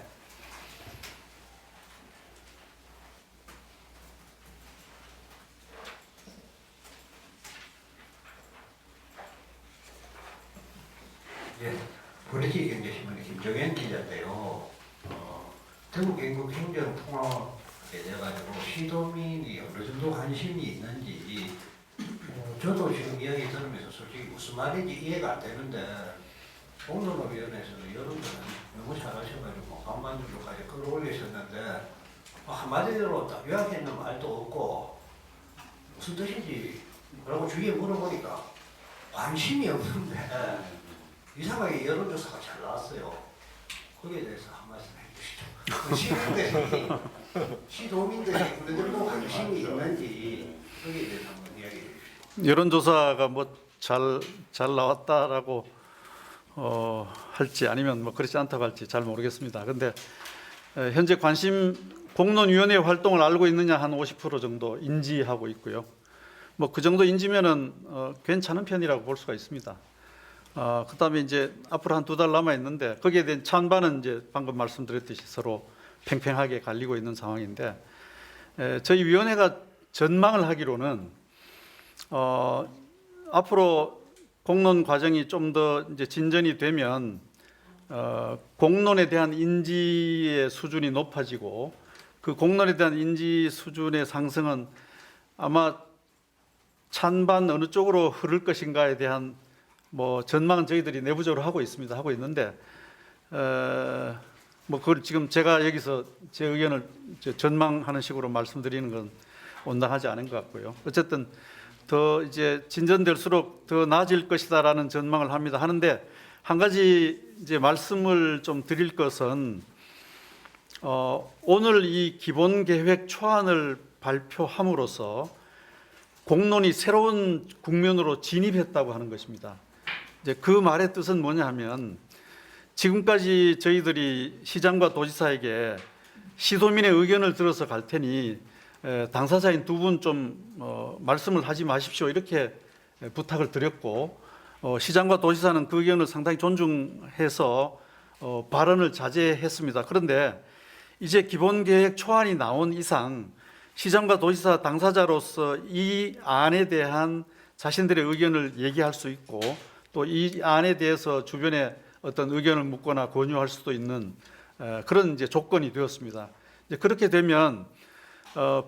예, 보리티경제신문의 김정현 기자인데요. 대구 경북 행정통합에 대해 가지고 시도민이 어느 정도 관심이 있는지 저도 지금 이야기 들으면서 솔직히 무슨 말인지 이해가 안 되는데 공론화위원회에서는 여러분들은 너무 잘하셔가지고 반만주로까지 끌어올리셨는데 한마디로 딱 요약했는 말도 없고 무슨 뜻인지 뭐라고 주위에 물어보니까 관심이 없는데 이상하게 여론조사가 잘 나왔어요. 거기에 대해서 한 말씀 해주시죠. 시도민들이 어느 정도 관심이 있는지 거기에 대해서 한번 이야기해 주십시오. 여론조사가 뭐 잘 나왔다라고 할지 아니면 뭐 그렇지 않다고 할지 잘 모르겠습니다. 근데 현재 관심 공론위원회 활동을 알고 있느냐 한 50% 정도 인지하고 있고요. 뭐 그 정도 인지면은 괜찮은 편이라고 볼 수가 있습니다. 그다음에 이제 앞으로 한 2달 남아 있는데 거기에 대한 찬반은 이제 방금 말씀드렸듯이 서로 팽팽하게 갈리고 있는 상황인데 저희 위원회가 전망을 하기로는 앞으로 공론 과정이 좀 더 이제 진전이 되면 공론에 대한 인지의 수준이 높아지고 그 공론에 대한 인지 수준의 상승은 아마 찬반 어느 쪽으로 흐를 것인가에 대한 뭐 전망은 저희들이 내부적으로 하고 있습니다. 하고 있는데 뭐 그걸 지금 제가 여기서 제 의견을 전망하는 식으로 말씀드리는 건 온당하지 않은 것 같고요. 어쨌든 더 이제 진전될수록 더 나아질 것이다라는 전망을 합니다. 하는데 한 가지 이제 말씀을 좀 드릴 것은 오늘 이 기본 계획 초안을 발표함으로써 공론이 새로운 국면으로 진입했다고 하는 것입니다. 이제 그 말의 뜻은 뭐냐 하면 지금까지 저희들이 시장과 도지사에게 시도민의 의견을 들어서 갈 테니 당사자인 두 분 좀 말씀을 하지 마십시오 이렇게 부탁을 드렸고 시장과 도지사는 그 의견을 상당히 존중해서 발언을 자제했습니다. 그런데 이제 기본계획 초안이 나온 이상 시장과 도지사 당사자로서 이 안에 대한 자신들의 의견을 얘기할 수 있고 또 이 안에 대해서 주변에 어떤 의견을 묻거나 권유할 수도 있는 그런 이제 조건이 되었습니다. 이제 그렇게 되면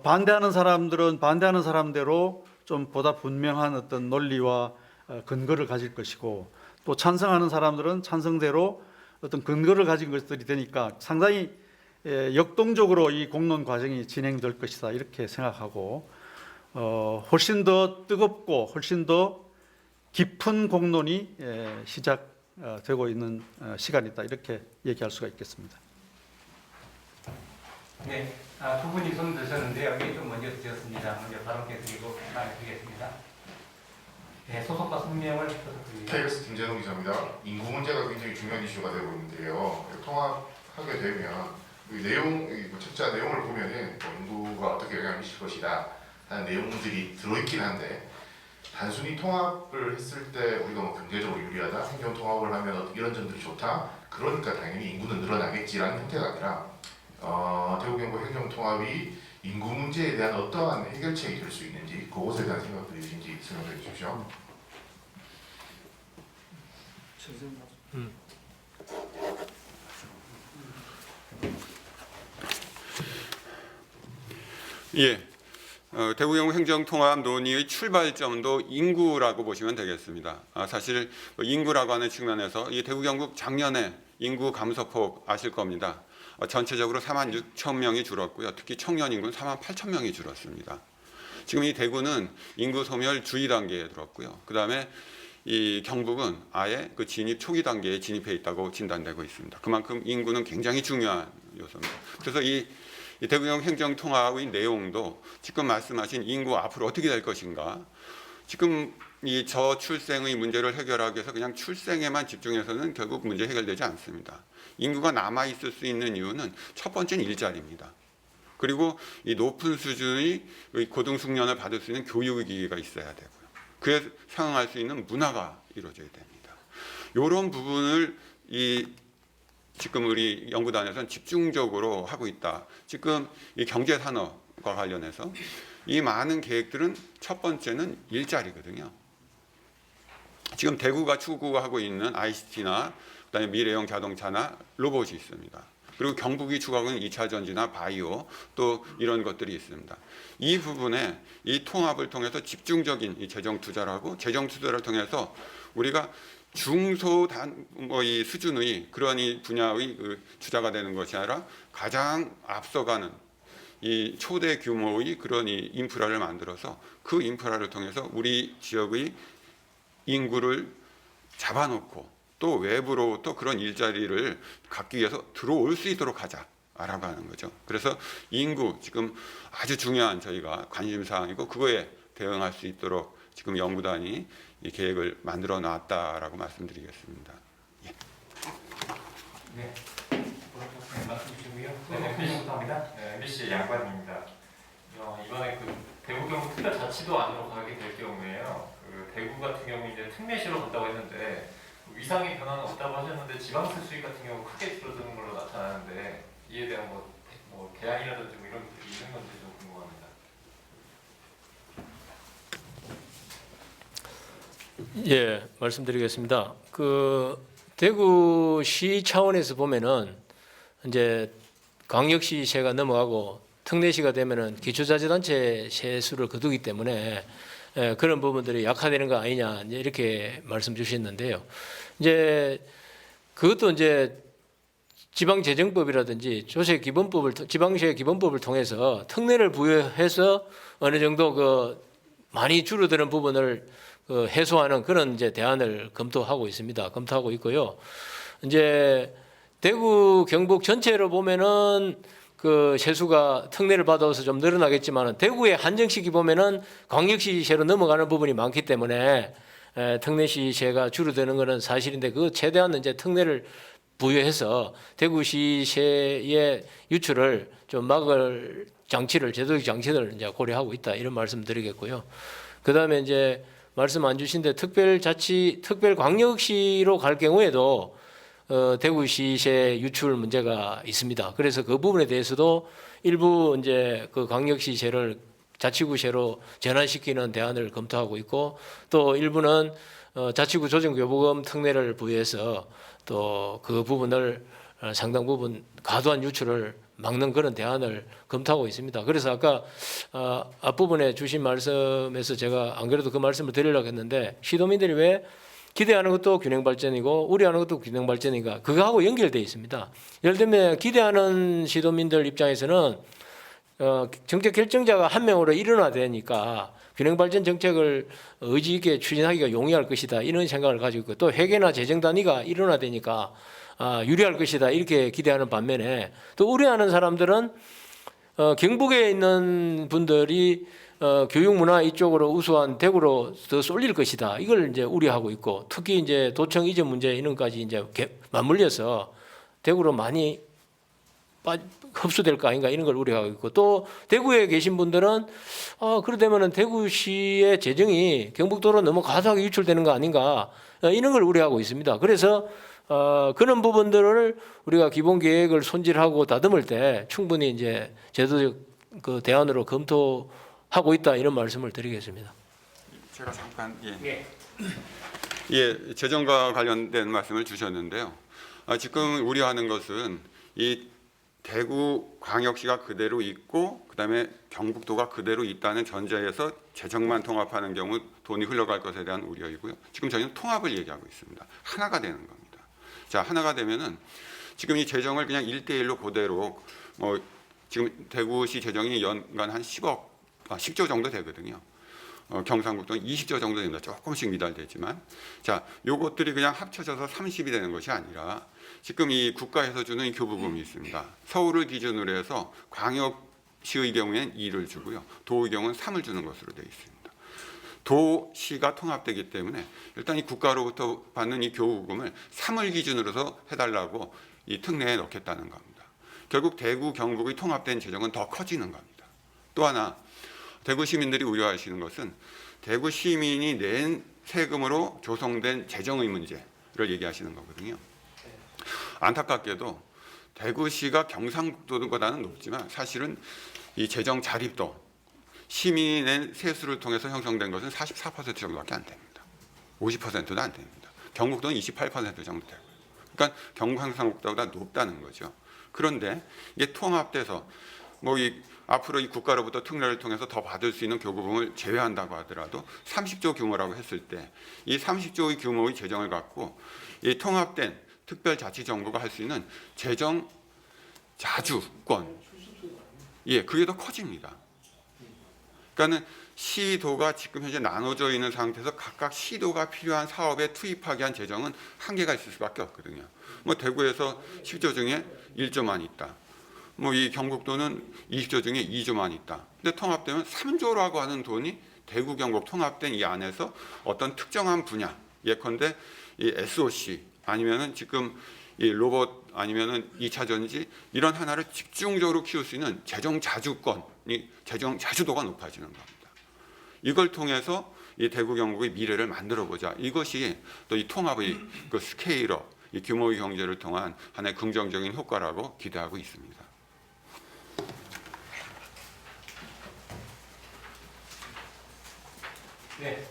반대하는 사람들은 반대하는 사람대로 좀 보다 분명한 어떤 논리와 근거를 가질 것이고 또 찬성하는 사람들은 찬성대로 어떤 근거를 가진 것들이 되니까 상당히 역동적으로 이 공론 과정이 진행될 것이다 이렇게 생각하고 훨씬 더 뜨겁고 훨씬 더 깊은 공론이 시작되고 있는 시간이다 이렇게 얘기할 수가 있겠습니다. 네, 두 분이 손 드셨는데요. 여기 좀 먼저 드셨습니다. 먼저 발언께 드리고 말씀드리겠습니다. 네, 소속과 성명을 부탁드립니다. KBS 김재동 기자입니다. 인구 문제가 굉장히 중요한 이슈가 되고 있는데요. 통합하게 되면 이 내용, 책자 내용을 보면은 인구가 어떻게 영향을 미칠 것이다 하는 내용들이 들어있긴 한데 단순히 통합을 했을 때 우리가 뭐 경제적으로 유리하다, 행정 통합을 하면 이런 점들이 좋다, 그러니까 당연히 인구는 늘어나겠지라는 형태가 아니라 대구 경북 행정 통합이 인구 문제에 대한 어떠한 해결책이 될 수 있는지 그것에 대한 생각들이 있는지 설명해 주십시오. 예, 대구 경북 행정통합 논의의 출발점도 인구라고 보시면 되겠습니다. 사실 인구라고 하는 측면에서 이 대구 경북 작년에 인구 감소폭 아실 겁니다. 전체적으로 4만 6천 명이 줄었고요. 특히 청년 인구는 4만 8천 명이 줄었습니다. 지금 이 대구는 인구 소멸 주의 단계에 들었고요. 그 다음에 이 경북은 아예 그 진입 초기 단계에 진입해 있다고 진단되고 있습니다. 그만큼 인구는 굉장히 중요한 요소입니다. 그래서 이 대구 경북 행정통합의 내용도 지금 말씀하신 인구 앞으로 어떻게 될 것인가, 지금 이 저출생의 문제를 해결하기 위해서 그냥 출생에만 집중해서는 결국 문제 해결되지 않습니다. 인구가 남아 있을 수 있는 이유는 첫 번째는 일자리입니다. 그리고 이 높은 수준의 고등숙련을 받을 수 있는 교육의 기회가 있어야 되고요. 그에 상응할 수 있는 문화가 이루어져야 됩니다. 이런 부분을 지금 우리 연구단에서는 집중적으로 하고 있다. 지금 이 경제산업과 관련해서 이 많은 계획들은 첫 번째는 일자리거든요. 지금 대구가 추구하고 있는 ICT나 그다음에 미래형 자동차나 로봇이 있습니다. 그리고 경북이 추구하고 있는 2차 전지나 바이오 또 이런 것들이 있습니다. 이 부분에 이 통합을 통해서 집중적인 이 재정 투자를 하고 재정 투자를 통해서 우리가 이 수준의 그런 이 분야의 투자가 되는 것이 아니라 가장 앞서가는 이 초대 규모의 그런 이 인프라를 만들어서 그 인프라를 통해서 우리 지역의 인구를 잡아놓고 또 외부로부터 그런 일자리를 갖기 위해서 들어올 수 있도록 하자. 알아가는 거죠. 그래서 인구 지금 아주 중요한 저희가 관심 사항이고 그거에 대응할 수 있도록 지금 연구단이 이 계획을 만들어 놨다라고 말씀드리겠습니다. 예. 네. 말씀 주시고요. 네, 감사합니다. 네, MBC 양반입니다. 이번에 그 대구 경북 특별자치도 안으로 가게 될 경우에요. 그 대구 같은 경우 이제 특례시로 간다고 했는데 위상의 변화는 없다고 하셨는데 지방세 수익 같은 경우 크게 줄어드는 걸로 나타나는데 이에 대한 뭐 대안이라든지 뭐 이런 것들이 있는 건지 좀 궁금합니다. 예, 말씀드리겠습니다. 그 대구시 차원에서 보면은 이제 광역시세가 넘어가고 특례시가 되면은 기초자치단체 세수를 거두기 때문에 그런 부분들이 약화되는 거 아니냐 이렇게 말씀 주셨는데요. 이제 그것도 이제 지방재정법이라든지 지방세 기본법을 통해서 특례를 부여해서 어느 정도 그 많이 줄어드는 부분을 해소하는 그런 이제 대안을 검토하고 있습니다. 검토하고 있고요. 이제 대구 경북 전체로 보면은 그 세수가 특례를 받아서 좀 늘어나겠지만 대구의 한정시기 보면은 광역시세로 넘어가는 부분이 많기 때문에 특례시세가 줄어드는 것은 사실인데 그 최대한 이제 특례를 부여해서 대구시세의 유출을 좀 막을 장치를 제도적 장치를 이제 고려하고 있다 이런 말씀드리겠고요. 그다음에 이제 말씀 안 주신데 특별광역시로 갈 경우에도 대구시세 유출 문제가 있습니다. 그래서 그 부분에 대해서도 일부 이제 그 광역시세를 자치구세로 전환시키는 대안을 검토하고 있고 또 일부는 자치구 조정교부금 특례를 부여해서 또 그 부분을 상당 부분 과도한 유출을 막는 그런 대안을 검토하고 있습니다. 그래서 아까 앞부분에 주신 말씀에서 제가 안 그래도 그 말씀을 드리려고 했는데 시도민들이 왜 기대하는 것도 균형 발전이고 우려하는 것도 균형 발전인가 그거하고 연결되어 있습니다. 예를 들면 기대하는 시도민들 입장에서는 정책 결정자가 한 명으로 일어나야 되니까 균형 발전 정책을 의지 있게 추진하기가 용이할 것이다 이런 생각을 가지고 있고 또 회계나 재정 단위가 일어나야 되니까 유리할 것이다 이렇게 기대하는 반면에 또 우려하는 사람들은 경북에 있는 분들이 교육 문화 이쪽으로 우수한 대구로 더 쏠릴 것이다. 이걸 이제 우려하고 있고 특히 이제 도청 이전 문제 이런 것까지 이제 맞물려서 대구로 많이 흡수될 거 아닌가 이런 걸 우려하고 있고 또 대구에 계신 분들은 그러다면은 대구시의 재정이 경북도로 너무 과도하게 유출되는 거 아닌가 이런 걸 우려하고 있습니다. 그래서 그런 부분들을 우리가 기본 계획을 손질하고 다듬을 때 충분히 이제 제도적 그 대안으로 검토하고 있다 이런 말씀을 드리겠습니다. 제가 잠깐 예. 예, 재정과 관련된 말씀을 주셨는데요. 지금 우려하는 것은 이 대구 광역시가 그대로 있고 그다음에 경북도가 그대로 있다는 전제에서 재정만 통합하는 경우 돈이 흘러갈 것에 대한 우려이고요. 지금 저희는 통합을 얘기하고 있습니다. 하나가 되는 겁니다. 자, 하나가 되면은 지금 이 재정을 그냥 1대1로 그대로 지금 대구시 재정이 연간 한 10조 정도 되거든요. 경상북도는 20조 정도 됩니다. 조금씩 미달되지만 자, 요것들이 그냥 합쳐져서 30이 되는 것이 아니라 지금 이 국가에서 주는 교부금이 있습니다. 서울을 기준으로 해서 광역시의 경우에는 2를 주고요. 도의 경우는 3을 주는 것으로 되어 있습니다. 도시가 통합되기 때문에 일단 이 국가로부터 받는 이 교부금을 3을 기준으로 해서 해달라고 이 특례에 넣겠다는 겁니다. 결국 대구, 경북의 통합된 재정은 더 커지는 겁니다. 또 하나 대구 시민들이 우려하시는 것은 대구 시민이 낸 세금으로 조성된 재정의 문제를 얘기하시는 거거든요. 안타깝게도 대구시가 경상북도보다는 높지만 사실은 이 재정 자립도 시민이 낸 세수를 통해서 형성된 것은 44% 정도밖에 안 됩니다. 50%도 안 됩니다. 경북도는 28% 정도 되고요. 그러니까 경상북도보다 높다는 거죠. 그런데 이게 통합돼서 앞으로 이 국가로부터 특례를 통해서 더 받을 수 있는 교부금을 제외한다고 하더라도 30조 규모라고 했을 때 이 30조의 규모의 재정을 갖고 이 통합된 특별자치정부가 할 수 있는 재정 자주권, 그게 더 커집니다. 그러니까는 시도가 지금 현재 나눠져 있는 상태에서 각각 시도가 필요한 사업에 투입하기 위한 재정은 한계가 있을 수밖에 없거든요. 대구에서 10조 중에 1조만 있다. 뭐 이 경북도는 20조 중에 2조만 있다. 근데 통합되면 3조라고 하는 돈이 대구 경북 통합된 이 안에서 어떤 특정한 분야, 예컨대 이 SOC 아니면은 지금 이 로봇 아니면은 2차 전지 이런 하나를 집중적으로 키울 수 있는 재정 자주권이 재정 자주도가 높아지는 겁니다. 이걸 통해서 이 대구 경북의 미래를 만들어 보자. 이것이 또 이 통합의 그 스케일업, 이 규모의 경제를 통한 하나의 긍정적인 효과라고 기대하고 있습니다. 네.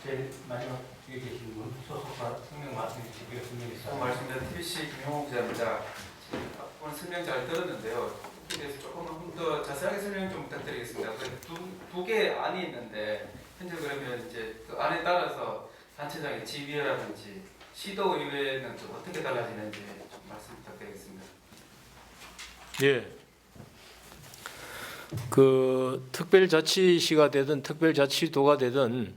제일 마지막 뒤에 계신 분 소속과 성명 말씀해 주시고요. 성명이 말씀드린 TBC 김용호 기자입니다. 오늘 설명 잘 들었는데요. 그래서 조금 더 자세하게 설명 좀 부탁드리겠습니다. 두 개 안이 있는데 현재 그러면 이제 그 안에 따라서 단체장의 지위라든지 시도의회는 좀 어떻게 달라지는지 좀 말씀 부탁드리겠습니다. 예. 그 특별자치시가 되든 특별자치도가 되든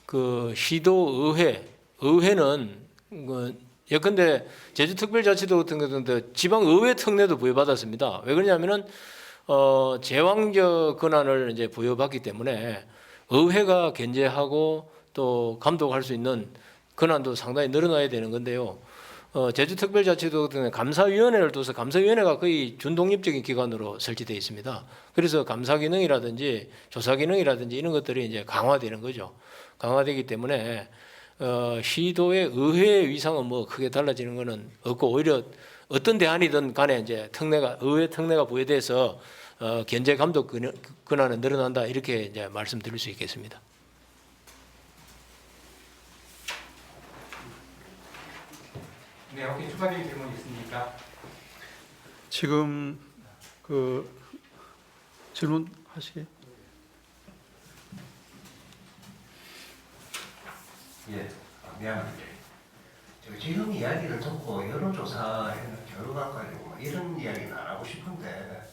그 시도의회, 의회는 그 예컨대 제주특별자치도 같은 경우는 지방의회 특례도 부여받았습니다. 왜 그러냐면은 제왕적 권한을 이제 부여받기 때문에 의회가 견제하고 또 감독할 수 있는 권한도 상당히 늘어나야 되는 건데요. 제주특별자치도 같은 경우는 감사위원회를 둬서 감사위원회가 거의 준독립적인 기관으로 설치되어 있습니다. 그래서 감사 기능이라든지 조사 기능이라든지 이런 것들이 이제 강화되는 거죠. 강화되기 때문에 시도의 의회의 위상은 뭐 크게 달라지는 것은 없고 오히려 어떤 대안이든 간에 이제 특례가 의회 특례가 부여돼서 견제 감독 권한은 늘어난다 이렇게 이제 말씀드릴 수 있겠습니다. 네, 혹시 추가적인 질문 있습니까? 지금 그 질문하시게. 예, 미안합니다. 지금 이야기를 듣고 여론조사 결과 가지고 뭐 이런 이야기는 안 하고 싶은데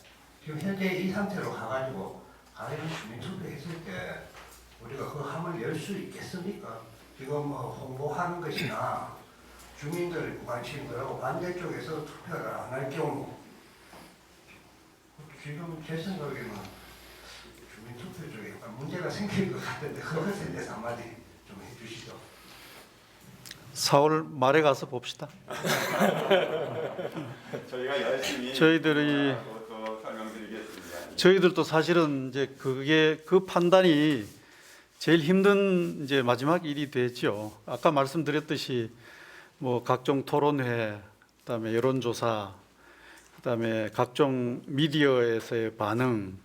지금 현재 이 상태로 가가지고 과연 주민투표 했을 때 우리가 그 함을 열 수 있겠습니까? 지금 뭐 홍보하는 것이나 주민들 무관심들하고 반대쪽에서 투표를 안 할 경우 지금 제 생각에는 주민투표 쪽에 약간 문제가 생길 것 같은데 그것에 대해서 한마디 좀 해주시죠. 4월 말에 가서 봅시다. 저희가 열심히 저희들이 또 설명드리겠습니다. 저희들도 사실은 이제 그게 그 판단이 제일 힘든 이제 마지막 일이 되죠. 아까 말씀드렸듯이 뭐 각종 토론회, 그다음에 여론조사, 그다음에 각종 미디어에서의 반응,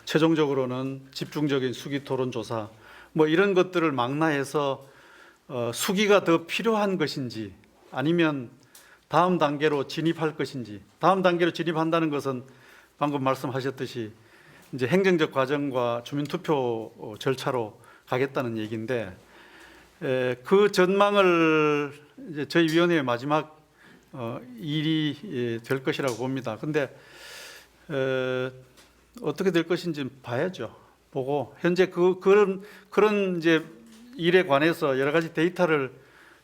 최종적으로는 집중적인 수기 토론조사, 뭐 이런 것들을 망라해서 수기가 더 필요한 것인지 아니면 다음 단계로 진입할 것인지. 다음 단계로 진입한다는 것은 방금 말씀하셨듯이 이제 행정적 과정과 주민투표 절차로 가겠다는 얘기인데 그 전망을 이제 저희 위원회의 마지막 일이 될 것이라고 봅니다. 근데 어떻게 될 것인지 봐야죠. 보고 현재 그런 이제 일에 관해서 여러 가지 데이터를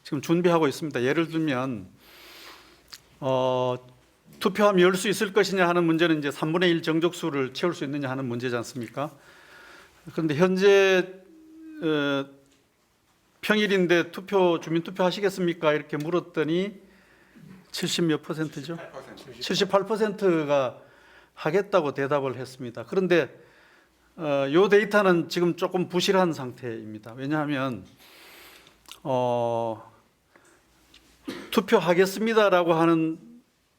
지금 준비하고 있습니다. 예를 들면 투표함이 열 수 있을 것이냐 하는 문제는 이제 3분의 1 정족수를 채울 수 있느냐 하는 문제지 않습니까? 그런데 현재 평일인데 주민투표 하시겠습니까? 이렇게 물었더니 70몇 %죠? 78%가 하겠다고 대답을 했습니다. 그런데 이 데이터는 지금 조금 부실한 상태입니다. 왜냐하면 투표하겠습니다라고 하는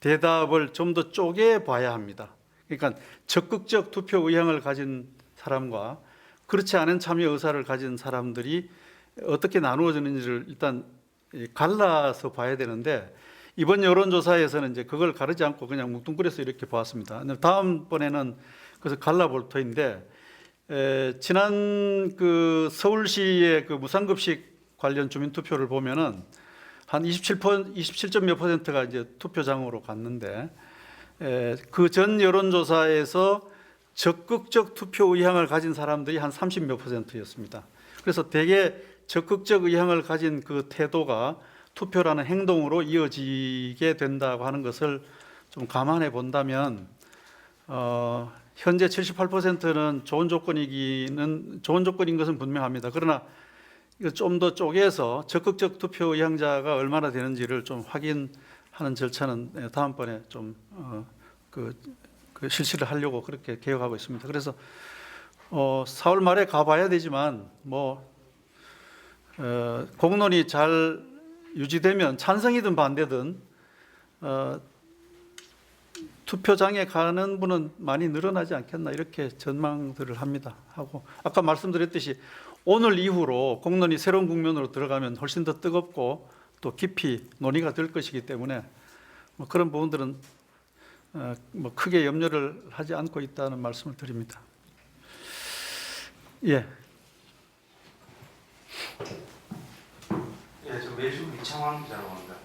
대답을 좀 더 쪼개 봐야 합니다. 그러니까 적극적 투표 의향을 가진 사람과 그렇지 않은 참여 의사를 가진 사람들이 어떻게 나누어지는지를 일단 갈라서 봐야 되는데 이번 여론조사에서는 이제 그걸 가르지 않고 그냥 뭉뚱그려서 이렇게 보았습니다. 다음번에는 그래서 갈라볼 터인데 지난 그 서울시의 그 무상급식 관련 주민투표를 보면은 한 27점 몇 %가 이제 투표장으로 갔는데 그 전 여론조사에서 적극적 투표 의향을 가진 사람들이 한 30 몇 %였습니다. 그래서 대개 적극적 의향을 가진 그 태도가 투표라는 행동으로 이어지게 된다고 하는 것을 좀 감안해 본다면 현재 78%는 좋은 조건인 것은 분명합니다. 그러나 이거 좀 더 쪼개서 적극적 투표 의향자가 얼마나 되는지를 좀 확인하는 절차는 다음번에 좀 실시를 하려고 그렇게 계획하고 있습니다. 그래서 4월 말에 가봐야 되지만 공론이 잘 유지되면 찬성이든 반대든 투표장에 가는 분은 많이 늘어나지 않겠나 이렇게 전망들을 합니다. 하고 아까 말씀드렸듯이 오늘 이후로 공론이 새로운 국면으로 들어가면 훨씬 더 뜨겁고 또 깊이 논의가 될 것이기 때문에 그런 부분들은 크게 염려를 하지 않고 있다는 말씀을 드립니다. 예. 예, 저 매주 이창환 기자라고 합니다.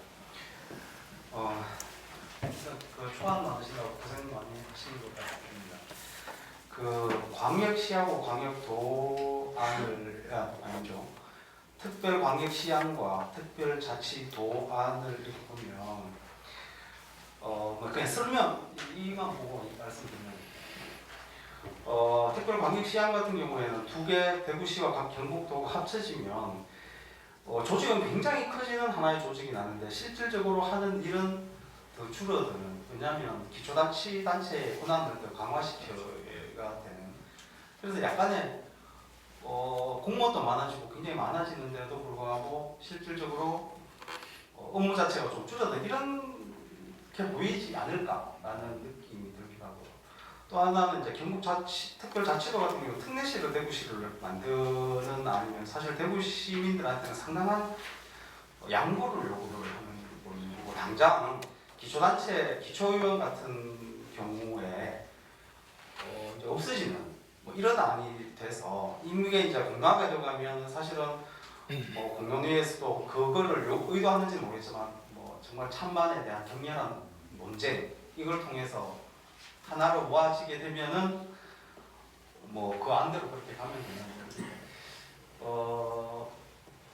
초안 나오시라고 고생 많이 하시는 것 같습니다. 광역시하고 광역도안을 아니죠. 특별광역시안과 특별자치도안을 이렇게 보면 그냥 설명 이만 보고 말씀드리면 특별광역시안 같은 경우에는 2개 대구시와 각 경북도가 합쳐지면 조직은 굉장히 커지는 하나의 조직이 나는데 실질적으로 하는 일은 더 줄어드는. 왜냐하면 기초자치단체의 권한을 더 강화시켜야 되는. 그래서 약간의 공무원도 많아지고 굉장히 많아지는데도 불구하고 실질적으로 업무 자체가 좀 줄어든 이렇게 보이지 않을까라는 느낌이 들기도 하고, 또 하나는 이제 특별자치도 같은 경우 특례시를 대구시를 만드는 아니면 사실 대구 시민들한테는 상당한 양보를 요구를 하는 부분이고, 당장 기초단체 기초의원 같은 경우에 이제 없어지는 이런 안이 돼서 이게 이제 공감이 들어가면 사실은 공론위에서도 그거를 의도하는지는 모르겠지만 정말 찬반에 대한 격렬한 논쟁 이걸 통해서 하나로 모아지게 되면은 그 안대로 그렇게 가면 되는데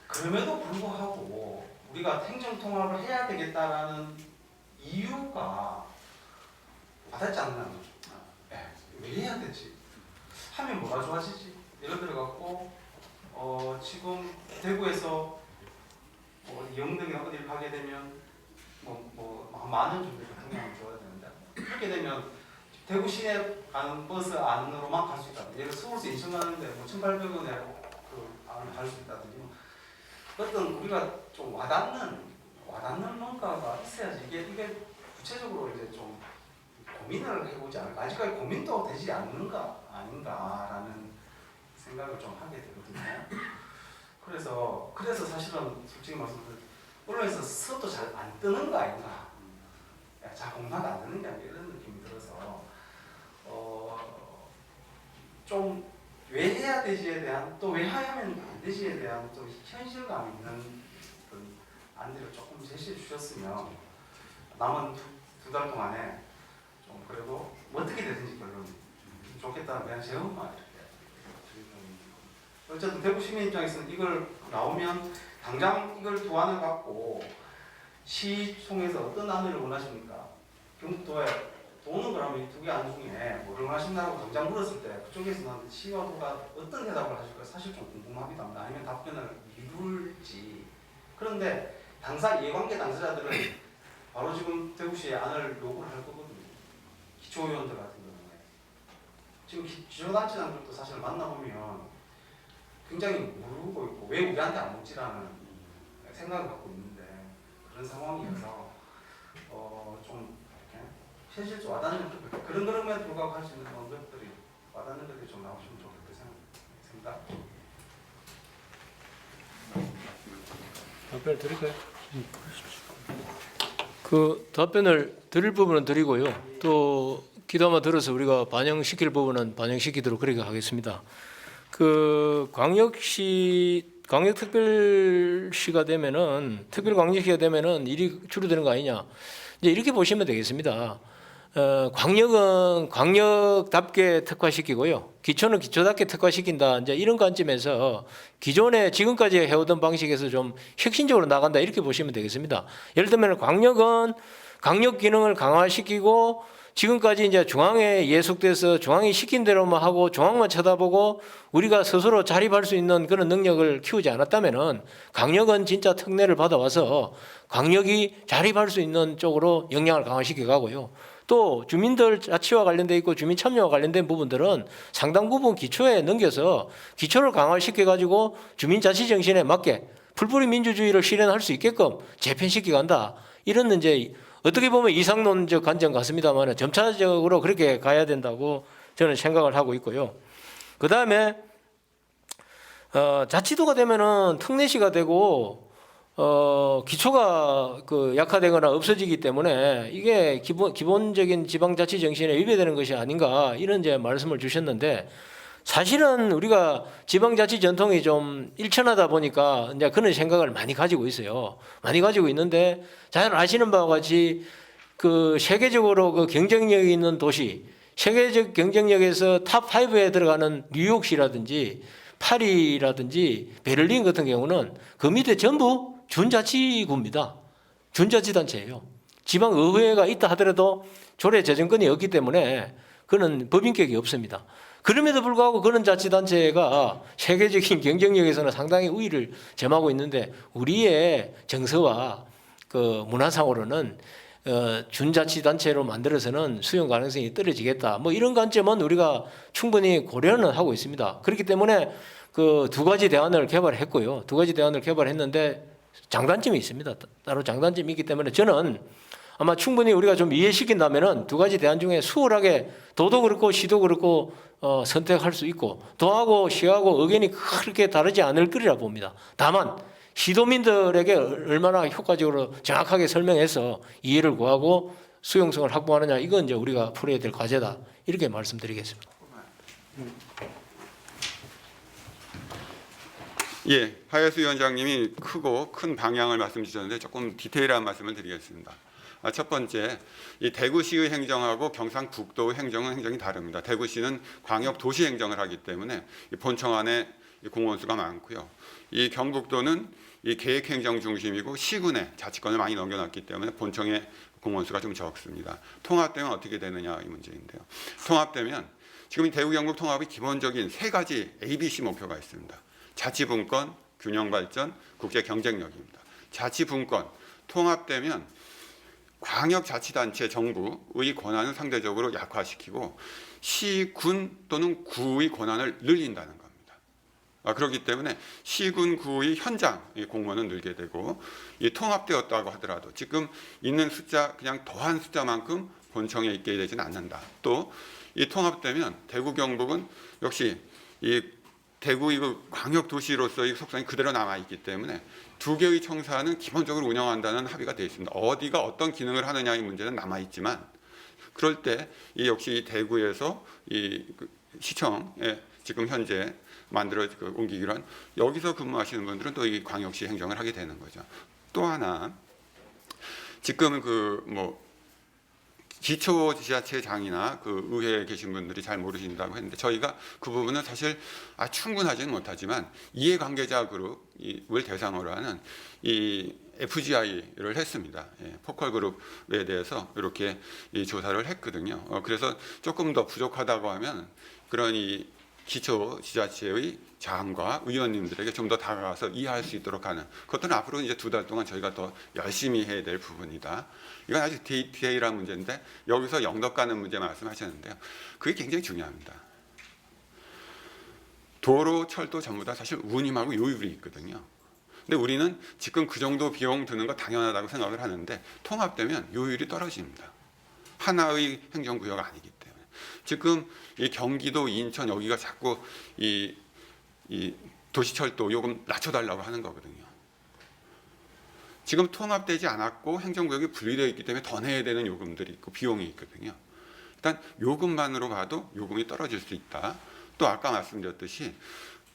그럼에도 불구하고 우리가 행정통합을 해야 되겠다라는 이유가 와닿지 않는 거죠. 왜 해야 되지? 하면 뭐가 좋아지지? 예를 들어갖고 지금 대구에서 영등에 어디를 가게 되면 많은 정도 교통량을 줘야 되는데, 그렇게 되면 대구 시내 가는 버스 안으로만 갈 수 있다. 예를 들어 서울에서 인천 가는데 1,800원에 안을 갈 수 있다든지 어떤 우리가 좀 와닿는 뭔가가 있어야지 이게 구체적으로 이제 좀 고민을 해보지 않을까. 아직까지 고민도 되지 않는가 아닌가라는 생각을 좀 하게 되거든요. 그래서 사실은 솔직히 말씀드리면 언론에서 서도 잘 안 뜨는 거 아닌가. 잘 공부가 안 되는 게 아니라 이런 느낌이 들어서 좀 왜 해야 되지에 대한, 또 왜 하면 안 되지에 대한 좀 현실감 있는 그런 안들을 조금 제시해 주셨으면 남은 두 달 동안에 좀 그래도 어떻게 되든지 결론 좋겠다는 그냥 제 마음만 이렇게. 어쨌든 대구 시민 입장에서는 이걸 나오면 당장 이걸 두 안을 갖고 시총에서 어떤 안을 원하십니까? 경북도에 도는 그러면 이 두 개 안 중에 뭐를 원하신다고 당장 물었을 때 그쪽에서는 시와 도가 어떤 대답을 하실까 사실 좀 궁금하기도 합니다. 아니면 답변을 미룰지. 그런데 이해관계 당사자들은 바로 지금 대구시에 안을 요구를 할 거거든요. 기초의원들 같은 경우에. 지금 기초단체장들도 사실 만나보면 굉장히 모르고 있고 왜 우리한테 안 묻지라는 생각을 갖고 있는데, 그런 상황이어서 좀 이렇게 현실적으로 와닿는 그럼에도 불구하고 할 수 있는 것들이 와닿는 것들이 좀 나오시면 좋겠다 생각. 답변을 드릴까요? 그 답변을 드릴 부분은 드리고요. 또 귀담아 들어서 우리가 반영시킬 부분은 반영시키도록 그렇게 하겠습니다. 그 광역특별시가 되면은 특별광역시가 되면은 일이 줄어드는 거 아니냐? 이제 이렇게 보시면 되겠습니다. 광역은 광역답게 특화시키고요. 기초는 기초답게 특화시킨다. 이제 이런 관점에서 기존에 지금까지 해오던 방식에서 좀 혁신적으로 나간다. 이렇게 보시면 되겠습니다. 예를 들면 광역은 강력 기능을 강화시키고 지금까지 이제 중앙에 예속돼서 중앙이 시킨 대로만 하고 중앙만 쳐다보고 우리가 스스로 자립할 수 있는 그런 능력을 키우지 않았다면은 강력은 진짜 특례를 받아와서 강력이 자립할 수 있는 쪽으로 역량을 강화시켜 가고요. 또 주민들 자치와 관련돼 있고 주민 참여와 관련된 부분들은 상당 부분 기초에 넘겨서 기초를 강화시켜 가지고 주민 자치 정신에 맞게 풀뿌리 민주주의를 실현할 수 있게끔 재편시켜 간다. 이런 이제 어떻게 보면 이상론적 관점 같습니다만 점차적으로 그렇게 가야 된다고 저는 생각을 하고 있고요. 그 다음에 자치도가 되면은 특례시가 되고 기초가 약화되거나 없어지기 때문에 이게 기본적인 지방자치 정신에 위배되는 것이 아닌가 이런 이제 말씀을 주셨는데 사실은 우리가 지방자치 전통이 좀 일천하다 보니까 이제 그런 생각을 많이 가지고 있어요. 많이 가지고 있는데 잘 아시는 바와 같이 세계적으로 경쟁력이 있는 도시, 세계적 경쟁력에서 탑 5에 들어가는 뉴욕시라든지 파리라든지 베를린 같은 경우는 그 밑에 전부 준자치구입니다. 준자치단체예요. 지방의회가 있다 하더라도 조례 제정권이 없기 때문에 그는 법인격이 없습니다. 그럼에도 불구하고 그런 자치단체가 세계적인 경쟁력에서는 상당히 우위를 점하고 있는데 우리의 정서와 문화상으로는 준자치단체로 만들어서는 수용 가능성이 떨어지겠다. 이런 관점은 우리가 충분히 고려는 하고 있습니다. 그렇기 때문에 두 가지 대안을 개발했고요. 두 가지 대안을 개발했는데 장단점이 있습니다. 따로 장단점이 있기 때문에 저는 아마 충분히 우리가 좀 이해시킨다면은 두 가지 대안 중에 수월하게 도도 그렇고 시도 그렇고 선택할 수 있고 도하고 시하고 의견이 그렇게 다르지 않을 거리라 봅니다. 다만 시도민들에게 얼마나 효과적으로 정확하게 설명해서 이해를 구하고 수용성을 확보하느냐 이건 이제 우리가 풀어야 될 과제다 이렇게 말씀드리겠습니다. 예, 하예수 위원장님이 크고 큰 방향을 말씀 주셨는데 조금 디테일한 말씀을 드리겠습니다. 첫 번째, 이 대구시의 행정하고 경상북도의 행정이 다릅니다. 대구시는 광역 도시 행정을 하기 때문에 본청 안에 공무원수가 많고요. 이 경북도는 이 계획행정 중심이고 시군에 자치권을 많이 넘겨놨기 때문에 본청의 공무원수가 좀 적습니다. 통합되면 어떻게 되느냐 이 문제인데요. 통합되면 지금 대구 경북 통합의 기본적인 세 가지 ABC 목표가 있습니다. 자치분권, 균형발전, 국제 경쟁력입니다. 자치분권, 통합되면 광역자치단체 정부의 권한을 상대적으로 약화시키고 시, 군 또는 구의 권한을 늘린다는 겁니다. 그렇기 때문에 시군, 구의 현장 공무원은 늘게 되고 이 통합되었다고 하더라도 지금 있는 숫자 그냥 더한 숫자만큼 본청에 있게 되지는 않는다. 또 이 통합되면 대구 경북은 역시 이 대구의 광역 도시로서의 속성이 그대로 남아 있기 때문에 두 개의 청사는 기본적으로 운영한다는 합의가 되어 있습니다. 어디가 어떤 기능을 하느냐의 문제는 남아 있지만 그럴 때 이 역시 대구에서 이 시청에 지금 현재 만들어 옮기기로 한 여기서 근무하시는 분들은 또 이 광역시 행정을 하게 되는 거죠. 또 하나 지금 기초지자체장이나 의회에 계신 분들이 잘 모르신다고 했는데 저희가 그 부분은 사실 충분하지는 못하지만 이해관계자 그룹을 대상으로 하는 이 FGI를 했습니다. 포컬 그룹에 대해서 이렇게 조사를 했거든요. 그래서 조금 더 부족하다고 하면 그런 이 기초지자체의 장과 의원님들에게 좀 더 다가가서 이해할 수 있도록 하는 그것들은 앞으로 이제 2달 동안 저희가 더 열심히 해야 될 부분이다. 이건 아주 디테일한 문제인데 여기서 영덕 가는 문제 말씀하셨는데요. 그게 굉장히 중요합니다. 도로, 철도 전부 다 사실 운임하고 요율이 있거든요. 근데 우리는 지금 그 정도 비용 드는 거 당연하다고 생각을 하는데 통합되면 요율이 떨어집니다. 하나의 행정구역이 아니기 때문에. 지금 이 경기도, 인천 여기가 자꾸 이 도시철도 요금 낮춰달라고 하는 거거든요. 지금 통합되지 않았고 행정구역이 분리되어 있기 때문에 더 내야 되는 요금들이 있고 비용이 있거든요. 일단 요금만으로 봐도 요금이 떨어질 수 있다. 또 아까 말씀드렸듯이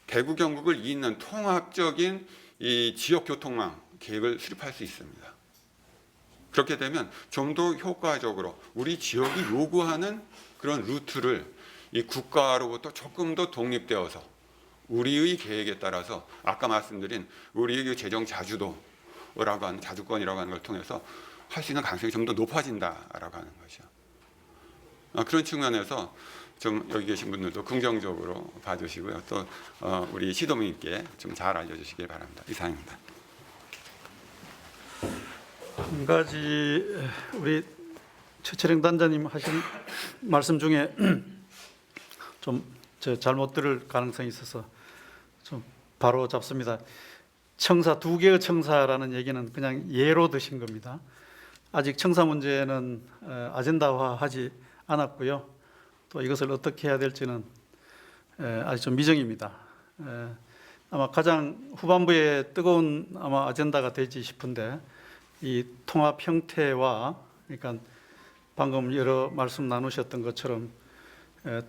대구 경북을 잇는 통합적인 이 지역 교통망 계획을 수립할 수 있습니다. 그렇게 되면 좀 더 효과적으로 우리 지역이 요구하는 그런 루트를 이 국가로부터 조금 더 독립되어서 우리의 계획에 따라서 아까 말씀드린 우리의 재정 자주도라고 하는 자주권이라고 하는 걸 통해서 할 수 있는 가능성이 좀 더 높아진다라고 하는 거죠. 그런 측면에서 좀 여기 계신 분들도 긍정적으로 봐주시고요. 또 우리 시도민님께 좀 잘 알려주시길 바랍니다. 이상입니다. 한 가지 우리 최철행 단장님 하신 말씀 중에 좀 잘못 들을 가능성이 있어서 좀 바로 잡습니다. 청사 2개의 청사라는 얘기는 그냥 예로 드신 겁니다. 아직 청사 문제는 아젠다화하지 않았고요. 또 이것을 어떻게 해야 될지는 아직 좀 미정입니다. 아마 가장 후반부에 뜨거운 아마 아젠다가 되지 싶은데 이 통합 형태와 그러니까 방금 여러 말씀 나누셨던 것처럼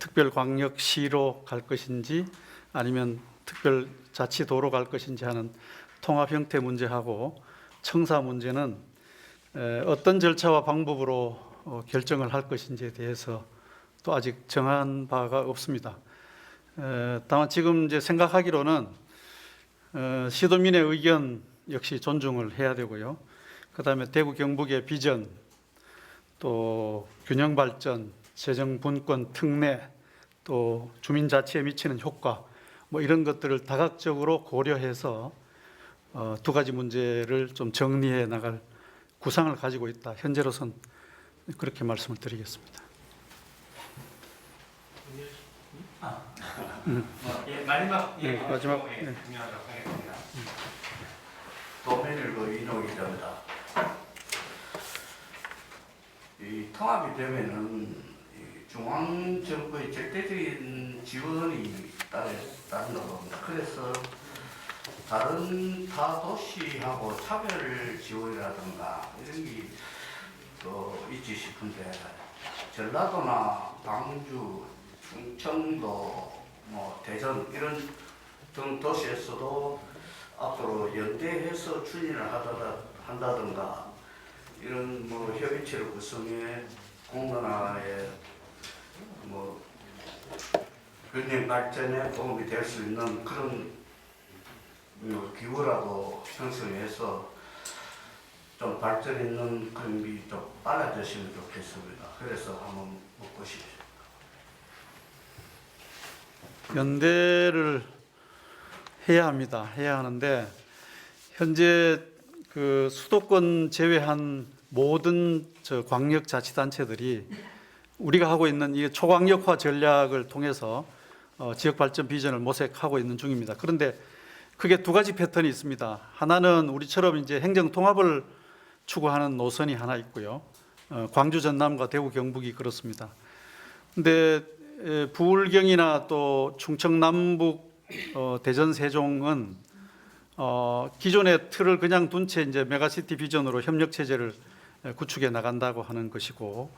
특별광역시로 갈 것인지 아니면 특별자치도로 갈 것인지 하는 통합 형태 문제하고 청사 문제는 어떤 절차와 방법으로 결정을 할 것인지에 대해서 또 아직 정한 바가 없습니다. 다만 지금 이제 생각하기로는 시도민의 의견 역시 존중을 해야 되고요. 그다음에 대구 경북의 비전, 또 균형 발전, 재정 분권 특례, 또 주민 자치에 미치는 효과, 뭐 이런 것들을 다각적으로 고려해서 2가지 문제를 좀 정리해 나갈 구상을 가지고 있다. 현재로선 그렇게 말씀을 드리겠습니다. 마지막 마지막 질문하도록 하겠습니다. 도매일보 이노 기자입니다. 이 통합이 되면은 이 중앙 정부의 절대적인 지원이 따른다고 봅니다. 그래서 다른 타 도시하고 차별 지원이라든가 이런 게 또 있지 싶은데 전라도나 광주, 충청도, 뭐 대전 이런 등 도시에서도 앞으로 연대해서 추진을 한다든가 이런 뭐 협의체를 구성해 공론화에 뭐 균형 발전에 도움이 될 수 있는 그런 기구라도 형성해서 좀 발전 있는 그런 게 좀 빨라졌으면 좋겠습니다. 그래서 한번 묻고 싶습니다. 연대를 해야 합니다. 해야 하는데 현재 그 수도권 제외한 모든 광역자치단체들이 우리가 하고 있는 이 초광역화 전략을 통해서 지역 발전 비전을 모색하고 있는 중입니다. 그런데 크게 2가지 패턴이 있습니다. 하나는 우리처럼 이제 행정 통합을 추구하는 노선이 하나 있고요. 광주 전남과 대구 경북이 그렇습니다. 근데 부울경이나 또 충청 남북, 대전 세종은 기존의 틀을 그냥 둔 채 이제 메가시티 비전으로 협력 체제를 구축해 나간다고 하는 것이고,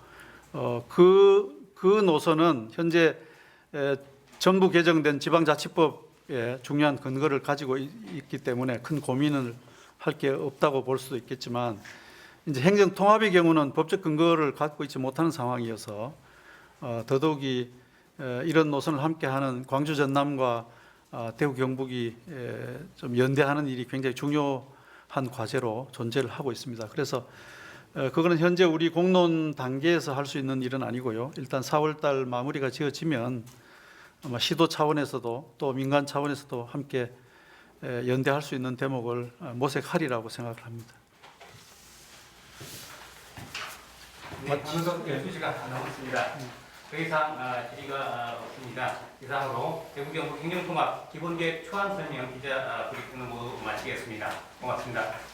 그 노선은 현재 전부 개정된 지방자치법에 중요한 근거를 가지고 있기 때문에 큰 고민을 할 게 없다고 볼 수도 있겠지만, 이제 행정 통합의 경우는 법적 근거를 갖고 있지 못하는 상황이어서 더더욱이 이런 노선을 함께하는 광주 전남과 대구 경북이 좀 연대하는 일이 굉장히 중요한 과제로 존재를 하고 있습니다. 그래서 그거는 현재 우리 공론 단계에서 할 수 있는 일은 아니고요. 일단 4월 달 마무리가 지어지면 아마 시도 차원에서도 또 민간 차원에서도 함께 연대할 수 있는 대목을 모색하리라고 생각을 합니다. 네, 방송 12시간 남았습니다. 더 이상 질의가 없습니다. 이상으로 대구 경북 행정통합 기본계획 초안 설명 기자 브리핑을 모두 마치겠습니다. 고맙습니다.